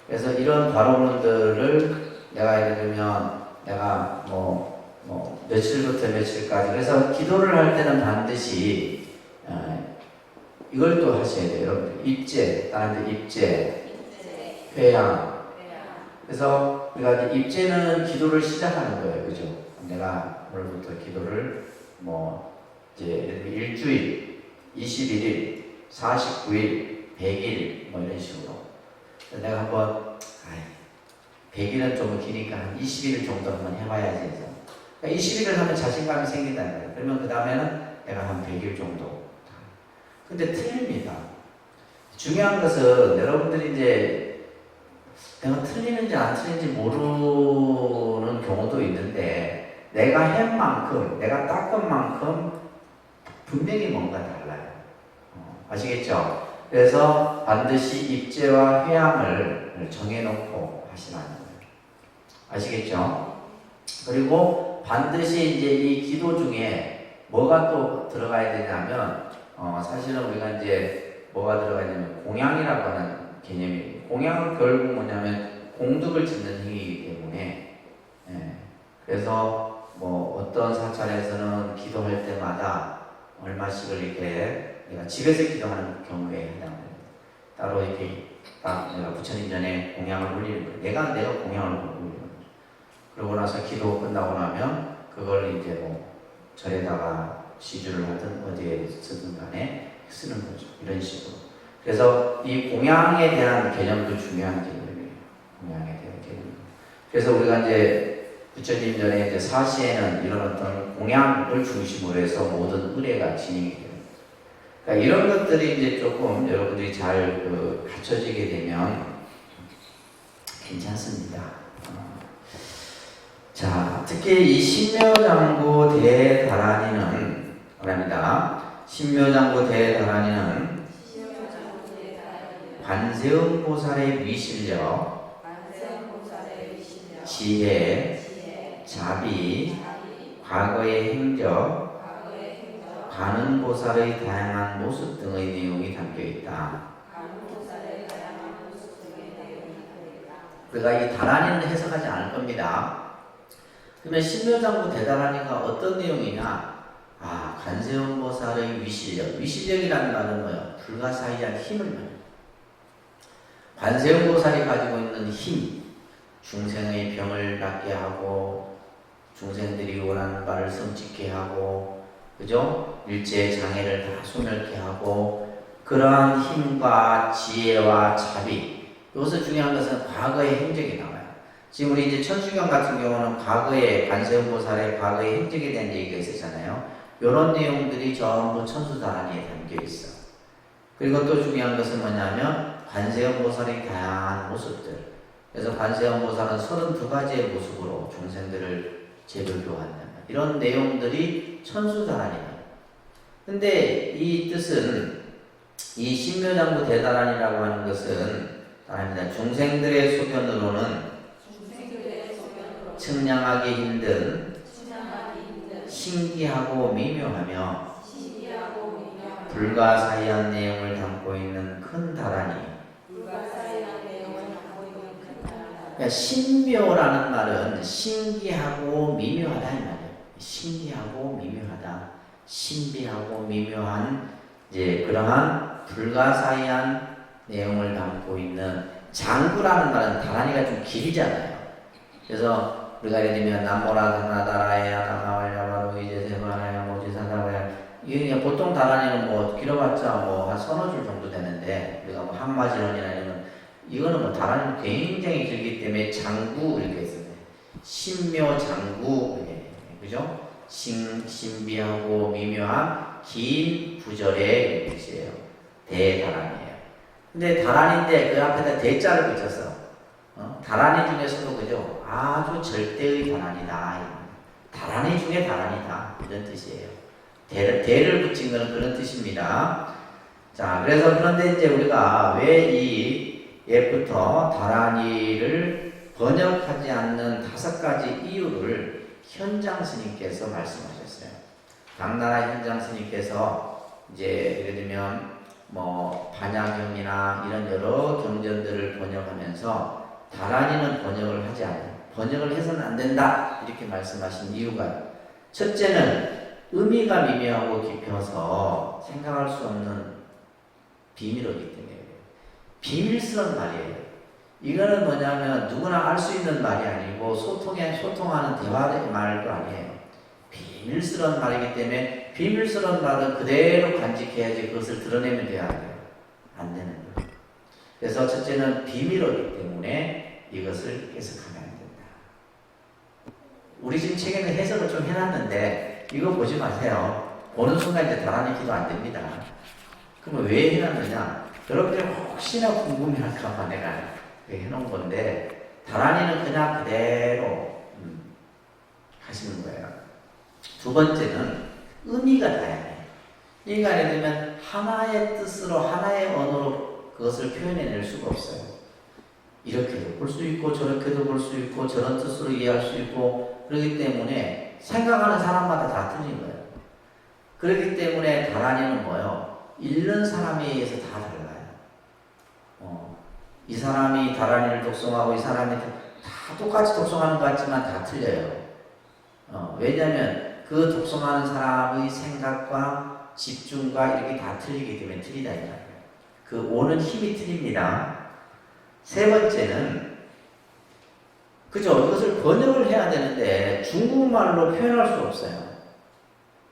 그래서 이런 발언문들을 내가 예를 들면 내가 뭐 며칠부터 며칠까지 그래서 기도를 할 때는 반드시 이걸 또 하셔야 돼요, 여러분들. 입제, 다른 데 입제, 회양. 그래서 우리가 입제는 기도를 시작하는 거예요, 그죠? 내가 오늘부터 기도를 이제 예를 들면 일주일, 21일, 49일, 100일 뭐 이런 식으로. 내가 한번 100일은 좀 기니까 한 20일 정도 한번 해봐야지 해서. 그러니까 20일을 하면 자신감이 생긴다는 거예요. 그러면 그 다음에는 내가 한 100일 정도. 근데 틀립니다. 중요한 것은 여러분들이 이제 내가 틀리는지 안 틀리는지 모르는 경우도 있는데 내가 한 만큼, 내가 닦은 만큼 분명히 뭔가 달라요. 아시겠죠? 그래서 반드시 입제와 회양을 정해놓고 하시라는 거예요. 아시겠죠? 그리고 반드시 이제 이 기도 중에 뭐가 또 들어가야 되냐면 사실은 우리가 이제 뭐가 들어가야 되냐면 공양이라고 하는 개념이 공양은 결국 뭐냐면 공덕을 짓는 행위이기 때문에 그래서 뭐 어떤 사찰에서는 기도할 때마다 얼마씩을 이렇게 내가 집에서 기도하는 경우에 해당됩니다. 따로 이렇게 딱 내가 부처님 전에 공양을 올리는 거예요. 내가 공양을 올리는 거예요. 그러고 나서 기도 끝나고 나면 그걸 이제 뭐 절에다가 시주를 하든 어디에 쓰든 간에 쓰는 거죠. 이런 식으로. 그래서 이 공양에 대한 개념도 중요한 개념이에요. 공양에 대한 개념. 그래서 우리가 이제 부처님 전에 이제 사시에는 이런 어떤 공양을 중심으로 해서 모든 의례가 진행이 돼요. 그러니까 이런 것들이 이제 조금 여러분들이 잘 갖춰지게 되면 괜찮습니다. 자, 특히 이 신묘장구 대다란이는 뭐랍니다. 신묘장구 대다란이는 관세음보살의 위실력, 지혜, 자비, 과거의 행적, 관음보살의 다양한 모습 등의 내용이 담겨 있다. 우리가 이 다란이는 해석하지 않을 겁니다. 그러면 신묘장구 대다란이가 어떤 내용이냐? 관세음보살의 위실력. 위실력이라는 말은 뭐예요? 불가사의한 힘을 말해요. 관세음보살이 가지고 있는 힘, 중생의 병을 낫게 하고, 중생들이 원하는 바를 성취케 하고, 그죠? 일체의 장애를 다 소멸케 하고, 그러한 힘과 지혜와 자비, 여기서 중요한 것은 과거의 행적이 나와요. 지금 우리 이제 천수경 같은 경우는 과거에 관세음보살의 과거의 행적에 대한 얘기가 있었잖아요. 이런 내용들이 전부 천수다란이에 담겨 있어. 그리고 또 중요한 것은 뭐냐면 관세음보살의 다양한 모습들. 그래서 관세음보살은 32가지의 모습으로 중생들을 제도교한다. 이런 내용들이 천수다란이에요. 근데 이 뜻은 이 신묘장부 대다란이라고 하는 것은 다릅니다. 중생들의 소견으로는 측량하기 힘든 신기하고 미묘하며 불가사의한 내용을 담고 있는 큰 다란이. 그러니까 신묘라는 말은 신기하고 미묘하다 이 말이에요. 신기하고 미묘하다, 신비하고 미묘한 이제 그러한 불가사의한 내용을 담고 있는 장구라는 말은 다란이가 좀 길잖아요. 그래서 우리가 예를 들면 남모라 다나다라야 다가와야바로 이제 세바라야 모지사다와야 이게 보통 다란이는 뭐 길어봤자 뭐 한 서너 줄 정도 되는데 우리가 뭐 한마지론이나 이런 이거는 뭐 다란이는 굉장히 길기 때문에 장구 이렇게 했어요. 신묘 장구 그죠? 신비하고 미묘한 긴 구절의 뜻이에요. 대다란이에요. 근데 다란인데 그 앞에다 대자를 붙였어. 다란이 중에서도 그죠? 아주 절대의 다란이다. 다란이 중에 다란이다. 이런 뜻이에요. 대를 붙인 것은 그런 뜻입니다. 자, 그래서 그런데 이제 우리가 왜 이 예부터 다란이를 번역하지 않는 5가지 이유를 현장 스님께서 말씀하셨어요. 당나라 현장 스님께서 이제 예를 들면 뭐 반야경이나 이런 여러 경전들을 번역하면서 다란이는 번역을 하지 않아요. 번역을 해서는 안 된다 이렇게 말씀하신 이유가 첫째는 의미가 미묘하고 깊어서 생각할 수 없는 비밀이기 때문에 비밀스러운 말이에요. 이거는 뭐냐면 누구나 알 수 있는 말이 아니고 소통하는 대화의 말도 아니에요. 비밀스러운 말이기 때문에 비밀스러운 말은 그대로 간직해야지 그것을 드러내면 돼야 돼요. 안 되는 거예요. 그래서 첫째는 비밀이기 때문에 이것을 해석하면 안 된다. 우리 지금 책에는 해석을 좀 해놨는데 이거 보지 마세요. 보는 순간 이제 다란이 기도 안 됩니다. 그러면 왜 해놨느냐? 여러분들이 혹시나 궁금해할까봐 내가 해놓은 건데 다란이는 그냥 그대로 하시는 거예요. 두 번째는 의미가 다양해요. 그러니까 예를 들면 하나의 뜻으로 하나의 언어로 그것을 표현해낼 수가 없어요. 이렇게도 볼 수 있고 저렇게도 볼 수 있고 저런 뜻으로 이해할 수 있고 그렇기 때문에 생각하는 사람마다 다 틀린 거예요. 그렇기 때문에 다란이는 뭐예요? 읽는 사람에 의해서 다 달라요. 이 사람이 다란이를 독송하고 이 사람이 다 똑같이 독송하는 것 같지만 다 틀려요. 왜냐하면 그 독송하는 사람의 생각과 집중과 이렇게 다 틀리기 때문에 틀리다 이 말이에요. 그 오는 힘이 틀립니다. 세 번째는 그죠? 이것을 번역을 해야 되는데 중국말로 표현할 수 없어요.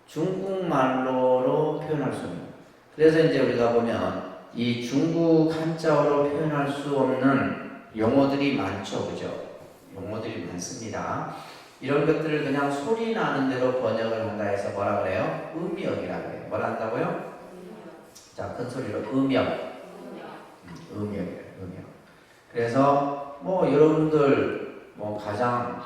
중국말로 표현할 수 없는. 그래서 이제 우리가 보면 이 중국 한자어로 표현할 수 없는 용어들이 많죠, 그죠? 용어들이 많습니다. 이런 것들을 그냥 소리 나는 대로 번역을 한다 해서 뭐라 그래요? 음역이라고 해요. 뭐라 한다고요? 자, 큰 소리로 음역. 음역이에요, 음역. 그래서 뭐 여러분들 뭐 가장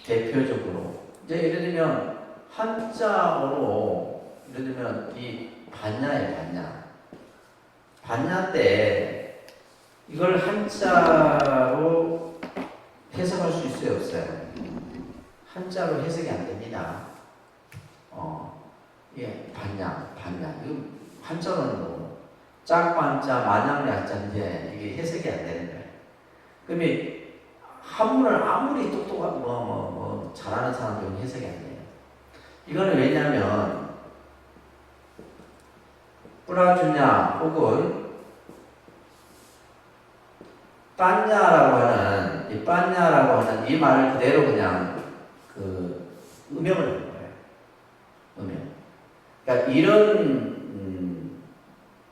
대표적으로 이제 예를 들면 한자어로 예를 들면 이 반야예요, 반야. 반야 때 이걸 한자로 해석할 수 있어요, 없어요? 한자로 해석이 안 됩니다. 예, 반야. 이거 한자로는 뭐 짝반자, 만약약자인데 이게 해석이 안 되는 거예요. 그러면 한문을 아무리 똑똑한 잘하는 사람들은 해석이 안 돼요. 이거는 왜냐하면 뿌라주냐 혹은 빤냐라고 하는 이 말을 그대로 그냥 그 음역을 하는 거예요. 음역. 그러니까 이런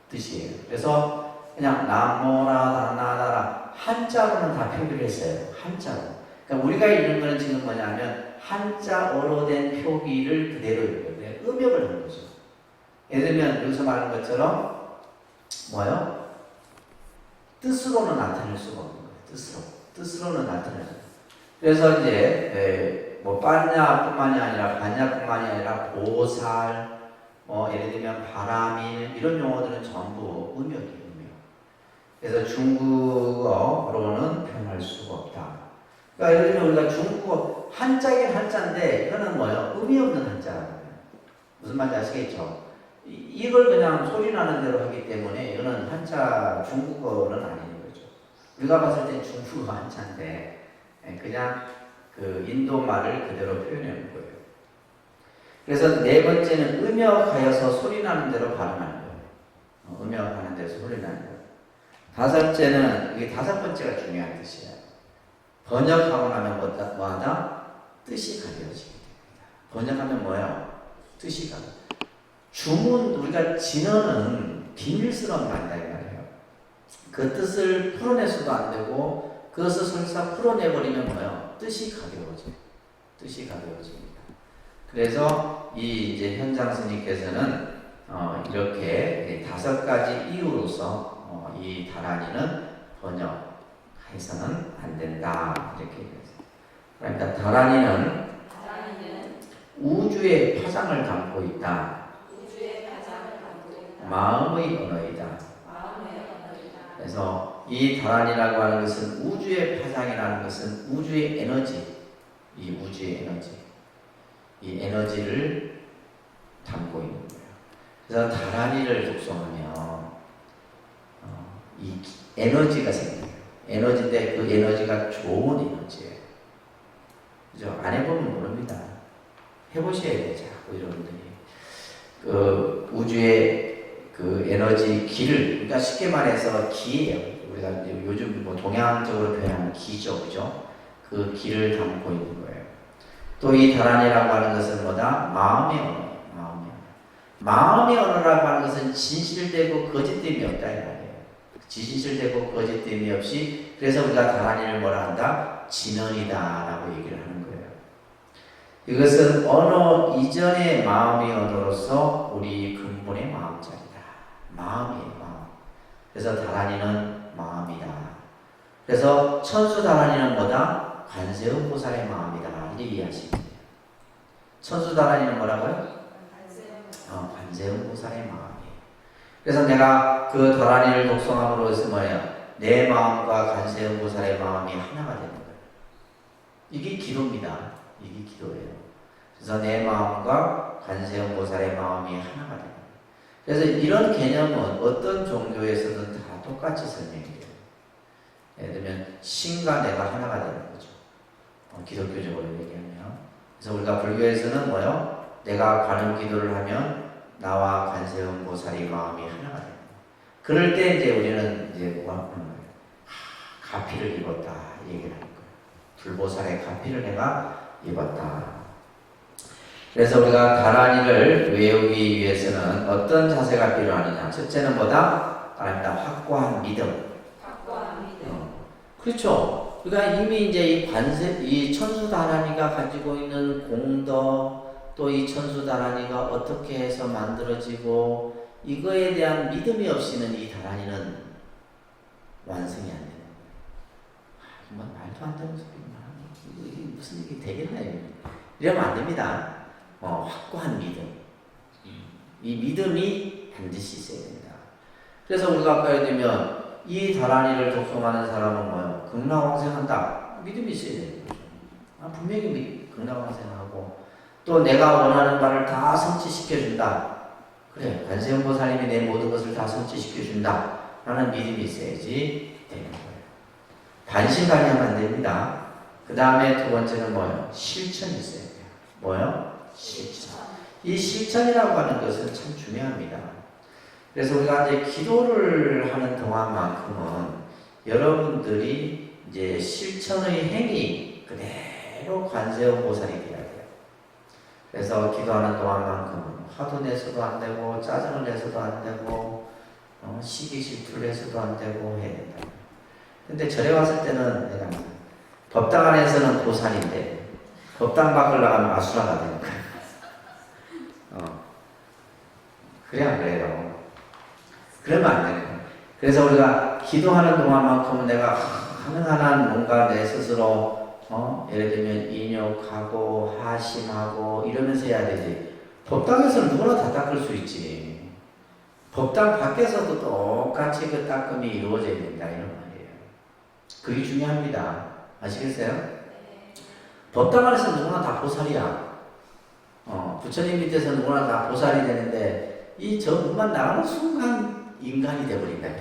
뜻이에요. 그래서 그냥 나모라 다나다라 한자로는 다 표기를 했어요. 한자로. 그러니까 우리가 읽는 거는 지금 뭐냐면 한자어로 된 표기를 그대로 읽어요. 음역을 한 거죠. 예를 들면 여기서 말하는 것처럼 뭐요? 뜻으로는 나타낼 수가 없는 거예요. 뜻으로는 나타낼 수. 그래서 이제 뭐 빠냐뿐만이 아니라 반야뿐만이 아니라 보살, 예를 들면 바람일 이런 용어들은 전부 음역이에요. 그래서 중국어로는 표현할 수가 없다. 그러니까 예를 들면 우리가 중국어 한자긴 한자인데 이거는 뭐예요? 의미 없는 한자라고요. 무슨 말인지 아시겠죠? 이걸 그냥 소리 나는 대로 하기 때문에 이거는 한자 중국어는 아닌 거죠. 우리가 봤을 때 중국어 한자인데 그냥 그 인도 말을 그대로 표현하는 거예요. 그래서 네 번째는 음역하여서 소리 나는 대로 발음하는 거예요. 음역하는 데서 소리 나는 거예요. 다섯째는 이게 다섯 번째가 중요한 뜻이에요. 번역하고 나면 뭐하다? 뜻이 가려지게 됩니다. 번역하면 뭐예요? 뜻이 가려. 주문 우리가 진어는 비밀스러운 말이다 이 말이에요. 그 뜻을 풀어내서도 안 되고 그것을 설사 풀어내버리면 뭐예요? 뜻이 가려워져요. 뜻이 가려워집니다. 그래서 이 이제 현장 스님께서는 이렇게 다섯 가지 이유로서 이 다란이는 번역해서는 안 된다 이렇게 얘기했어요. 그러니까 다란이는 우주의 파장을 담고 있다. 마음의 언어이다. 그래서 이 다란이라고 하는 것은 우주의 파장이라는 것은 우주의 에너지, 이 우주의 에너지, 이 에너지를 담고 있는 거예요. 그래서 다란이를 독송하면 이 에너지가 생겨요. 에너지인데 그 에너지가 좋은 에너지예요. 그죠? 안 해보면 모릅니다. 해보셔야 돼요. 자꾸 여러분들이. 그 우주의 그 에너지 기를, 그러니까 쉽게 말해서 기예요. 우리가 이제 요즘 뭐 동양적으로 표현하는 기죠. 그죠? 그 기를 담고 있는 거예요. 또 이 다란이라고 하는 것은 뭐다? 마음의 언어예요. 마음의 언어라고 하는 것은 진실되고 거짓됨이 없다 이 말이에요. 진실되고 거짓됨이 없이, 그래서 우리가 다란이를 뭐라 한다? 진언이다 라고 얘기를 하는 거예요. 이것은 언어 이전의 마음의 언어로서 우리 근본의 마음자리다. 마음이에요. 마음. 그래서 다란이는 마음이다. 그래서 천수 다란이는 뭐다? 관세음보살의 마음이다. 이렇게 이해하시면 돼요. 천수 다란이는 뭐라고요? 관세음보살의 마음이에요. 그래서 내가 그 다란이를 독송함으로 해서 뭐예요? 내 마음과 관세음보살의 마음이 하나가 되는 거예요. 이게 기도입니다. 이게 기도예요. 그래서 내 마음과 관세음보살의 마음이 하나가 되는 거예요. 그래서 이런 개념은 어떤 종교에서든 다 똑같이 설명이 돼요. 예를 들면 신과 내가 하나가 되는 거죠. 기독교적으로 얘기하면. 그래서 우리가 불교에서는 뭐요? 내가 관음 기도를 하면 나와 관세음보살이 마음이 하나가 됩니다. 그럴 때 이제 우리는 이제 뭐가 하는 거예요? 가피를 입었다 얘기를 하는 거예요. 불보살의 가피를 내가 입었다. 그래서 우리가 다란이를 외우기 위해서는 어떤 자세가 필요하느냐? 첫째는 뭐다? 말합니다. 확고한 믿음. 그렇죠. 그러니까 이미 이제 이 천수 다란이가 가지고 있는 공덕, 또 이 천수 다란이가 어떻게 해서 만들어지고 이거에 대한 믿음이 없이는 이 다란이는 완성이 안 되는 거예요. 정말 말도 안 되는 소리만 이게 무슨 일이 되겠나요? 이러면 안 됩니다. 확고한 믿음. 이 믿음이 반드시 있어야 됩니다. 그래서 우리가 아까 예를 들면 이 다란이를 독송하는 사람은 뭐예요? 극락왕생한다. 믿음이 있어야 되는 거죠. 분명히 극락왕생하고 또 내가 원하는 바를 다 성취시켜준다. 그래, 관세음보살님이 내 모든 것을 다 성취시켜준다 라는 믿음이 있어야지 되는 거예요. 반신반의하면 안 됩니다. 그 다음에 두 번째는 뭐예요? 실천이 있어야 돼요. 뭐예요? 실천. 이 실천이라고 하는 것은 참 중요합니다. 그래서 우리가 이제 기도를 하는 동안만큼은 여러분들이 이제 실천의 행위 그대로 관세음보살이 돼야 돼요. 그래서 기도하는 동안만큼은 화도 내서도 안 되고 짜증을 내서도 안 되고 시기 질투를 해서도 안 되고 해야 된다. 근데 절에 왔을 때는 내가 법당 안에서는 보살인데 법당 밖을 나가면 아수라가 되는 거야. 그래 안 그래요? 그러면 안 되는 거야. 그래서 우리가 기도하는 동안만큼은 내가 가능한 한 뭔가 내 스스로 예를 들면 인욕하고 하심하고 이러면서 해야 되지. 법당에서는 누구나 다 닦을 수 있지. 법당 밖에서도 똑같이 그 닦음이 이루어져야 된다 이런 말이에요. 그게 중요합니다. 아시겠어요? 법당 안에서 누구나 다 보살이야. 부처님 밑에서 누구나 다 보살이 되는데 이 저 문만 나가는 순간 인간이 되어버린다 이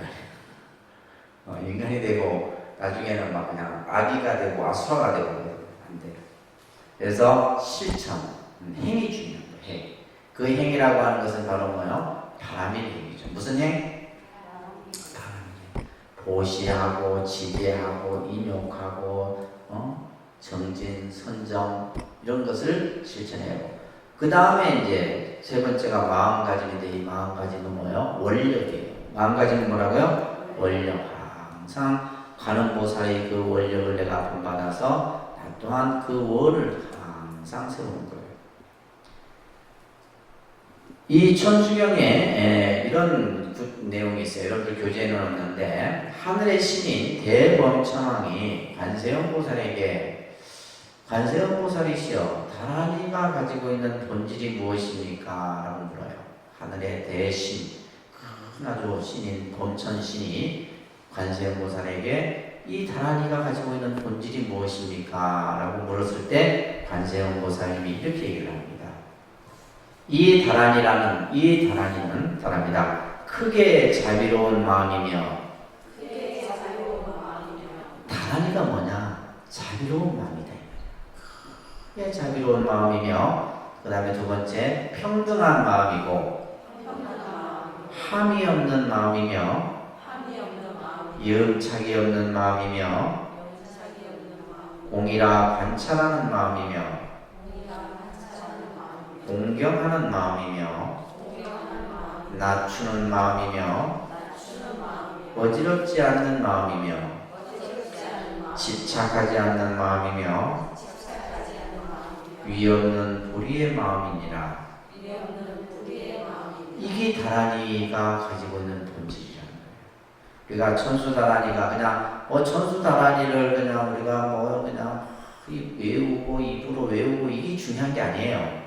말이에요. 인간이 되고 나중에는 막 그냥 아기가 되고 아수라가 되고 안 돼요. 그래서 실천, 행이 중요한 거예요. 행. 그 행이라고 하는 것은 바로 뭐예요? 바람일 행이죠. 무슨 행? 바람일 행. 보시하고 지배하고 인욕하고 정진, 선정 이런 것을 실천해요. 그 다음에 이제 세 번째가 마음가짐인데 이 마음가짐은 뭐예요? 원력이에요. 마음가짐은 뭐라고요? 원력. 항상 관음보살의 그 원력을 내가 본받아서 나 또한 그 원을 항상 세우는 거예요. 이 천수경에 이런 내용이 있어요. 여러분들 교재에 넣었는데 하늘의 신인 대범천왕이 관세음보살에게 관세음보살이시여 다란이가 가지고 있는 본질이 무엇입니까? 라고 물어요. 하늘의 대신 큰 아주 신인 범천신이 관세음보살에게 이 다란이가 가지고 있는 본질이 무엇입니까? 라고 물었을 때 관세음보살님이 이렇게 얘기를 합니다. 이 다란이는 크게 자비로운 마음이며 다란이가 뭐냐? 자비로운 마음이다. 크게 자비로운 마음이며 그 다음에 두 번째 평등한 마음이고 함이 없는 마음이며 영착이 없는 마음이며 공이라 관찰하는 마음이며 공경하는 마음이며 낮추는 마음이며 어지럽지 않는 마음이며 집착하지 않는 마음이며 위 없는 불의의 마음이니라. 이게 다란이가 가지고 있는 본질이라는 거예요. 그러니까 천수다란이가 그냥 천수다란이를 그냥 우리가 그냥 외우고 입으로 외우고 이게 중요한 게 아니에요.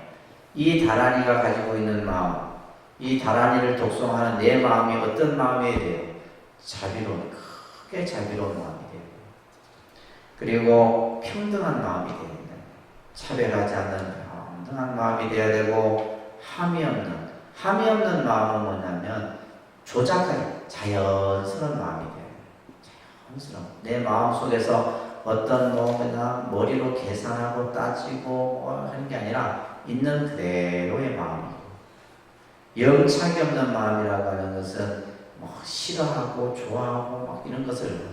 이 다란이가 가지고 있는 마음, 이 다란이를 독송하는 내 마음이 어떤 마음이 돼요? 자비로운, 크게 자비로운 마음이 돼요. 그리고 평등한 마음이 됩니다. 차별하지 않는 평등한 마음이 돼야 되고 함이 없는 마음은 뭐냐면 조작하는 자연스러운 마음이 돼요. 자연스러운. 내 마음 속에서 어떤 그냥 머리로 계산하고 따지고 하는 게 아니라 있는 그대로의 마음이고, 영착이 없는 마음이라고 하는 것은 싫어하고 좋아하고 막 이런 것을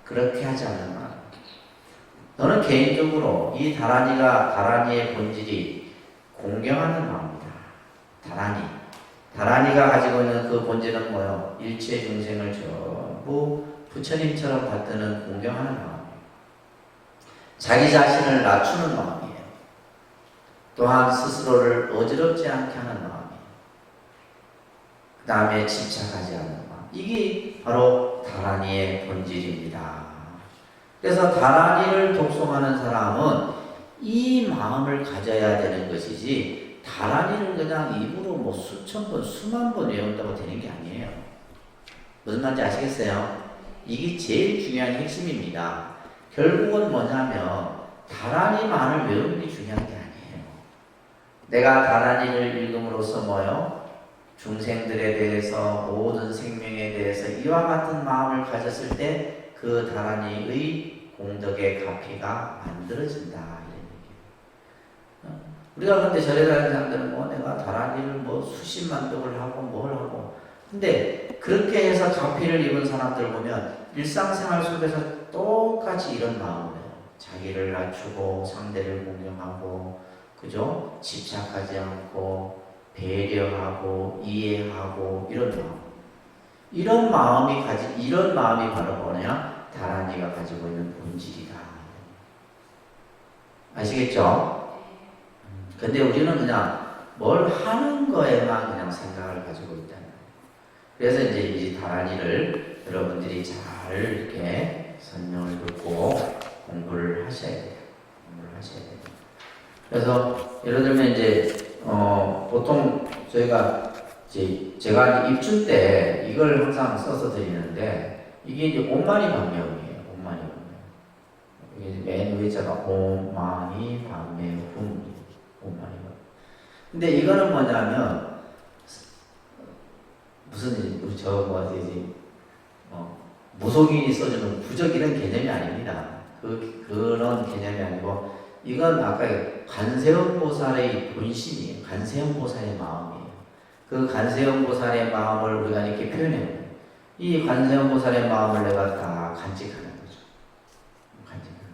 그렇게 하지 않는 마음. 너는 개인적으로 이 다란이의 본질이 공경하는 마음이다. 다란이가 가지고 있는 그 본질은 뭐요? 일체 중생을 전부 부처님처럼 받드는 공경하는 마음이에요. 자기 자신을 낮추는 마음이에요. 또한 스스로를 어지럽지 않게 하는 마음이에요. 그 다음에 집착하지 않는 마음. 이게 바로 다란이의 본질입니다. 그래서 다란이를 독송하는 사람은 이 마음을 가져야 되는 것이지 다란이를 그냥 입으로 수천 번, 수만 번 외운다고 되는 게 아니에요. 무슨 말인지 아시겠어요? 이게 제일 중요한 핵심입니다. 결국은 뭐냐면 다란이만을 외우는 게 중요한 게 아니에요. 내가 다란이를 읽음으로써 중생들에 대해서 모든 생명에 대해서 이와 같은 마음을 가졌을 때 그 다란이의 공덕의 가피가 만들어진다 이런 얘기예요. 우리가 근데 절에 가는 사람들은 내가 다란이를 수십만 독을 하고 뭘 하고 근데 그렇게 해서 가피를 입은 사람들 보면 일상생활 속에서 똑같이 이런 마음이에요. 자기를 낮추고 상대를 공경하고 그죠? 집착하지 않고 배려하고 이해하고 이런 마음. 이런 마음이 바로 뭐냐? 다란이가 가지고 있는 본질이다. 아시겠죠? 근데 우리는 그냥 뭘 하는 거에만 그냥 생각을 가지고 있다는 거예요. 그래서 이제 이 다란이를 여러분들이 잘 이렇게 설명을 듣고 공부를 하셔야 돼요. 공부를 하셔야 돼요. 그래서 예를 들면 이제 보통 저희가 제가 입춘 때 이걸 항상 써서 드리는데 이게 이제 오마니 반매음이에요. 오마니 반매음. 이게 맨 위에다가 오마니 반매음. 오마니 반매음. 근데 이거는 뭐냐면 무슨 무속인이 써주는 부적 이런 개념이 아닙니다. 그런 개념이 아니고 이건 아까 관세음보살의 본심이에요. 관세음보살의 마음이에요. 그 관세음보살의 마음을 우리가 이렇게 표현해요. 이 관세음보살의 마음을 내가 다 간직하는 거죠. 간직하는.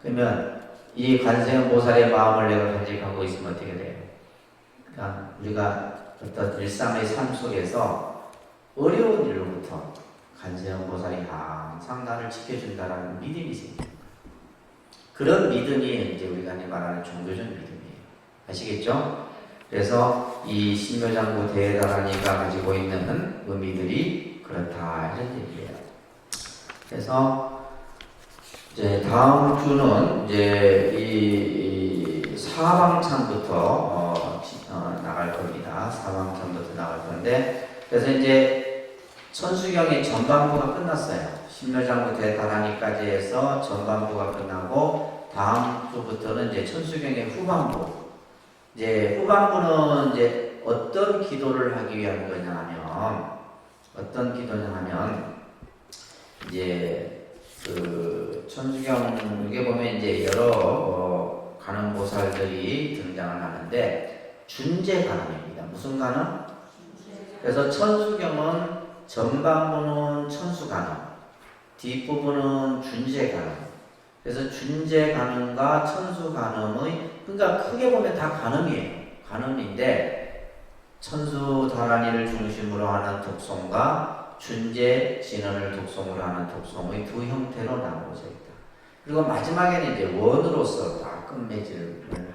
그러면 이 관세음보살의 마음을 내가 간직하고 있으면 어떻게 돼요? 그러니까 우리가 어떤 일상의 삶 속에서 어려운 일로부터 관세음보살이 항상 나를 지켜준다라는 믿음이 생깁니다. 그런 믿음이 이제 우리가 말하는 종교적 믿음이에요. 아시겠죠? 그래서 이 신묘장구 대다란이가 가지고 있는 의미들이 그렇다 이런 얘기예요. 그래서 이제 다음 주는 이제 이 사방창부터 나갈 겁니다. 사방창부터 나갈 건데 그래서 이제 천수경의 전반부가 끝났어요. 신묘장구 대다란이까지 해서 전반부가 끝나고 다음 주부터는 이제 천수경의 후반부. 이제 후반부는 이제 어떤 기도를 하기 위한 거냐 하면 이제 그 천수경 이게 보면 이제 여러 간음보살들이 등장을 하는데 준재 간음입니다. 무슨 간음? 그래서 천수경은 전반부는 천수간음, 뒷부분은 준재간음. 그래서 준재간음과 천수간음의 그러니까 크게 보면 다 간음이에요. 간음인데 천수다란이를 중심으로 하는 독송과 준재 진언을 독송으로 하는 독송의 두 형태로 나누어져 있다. 그리고 마지막에는 이제 원으로서 다 끝맺음을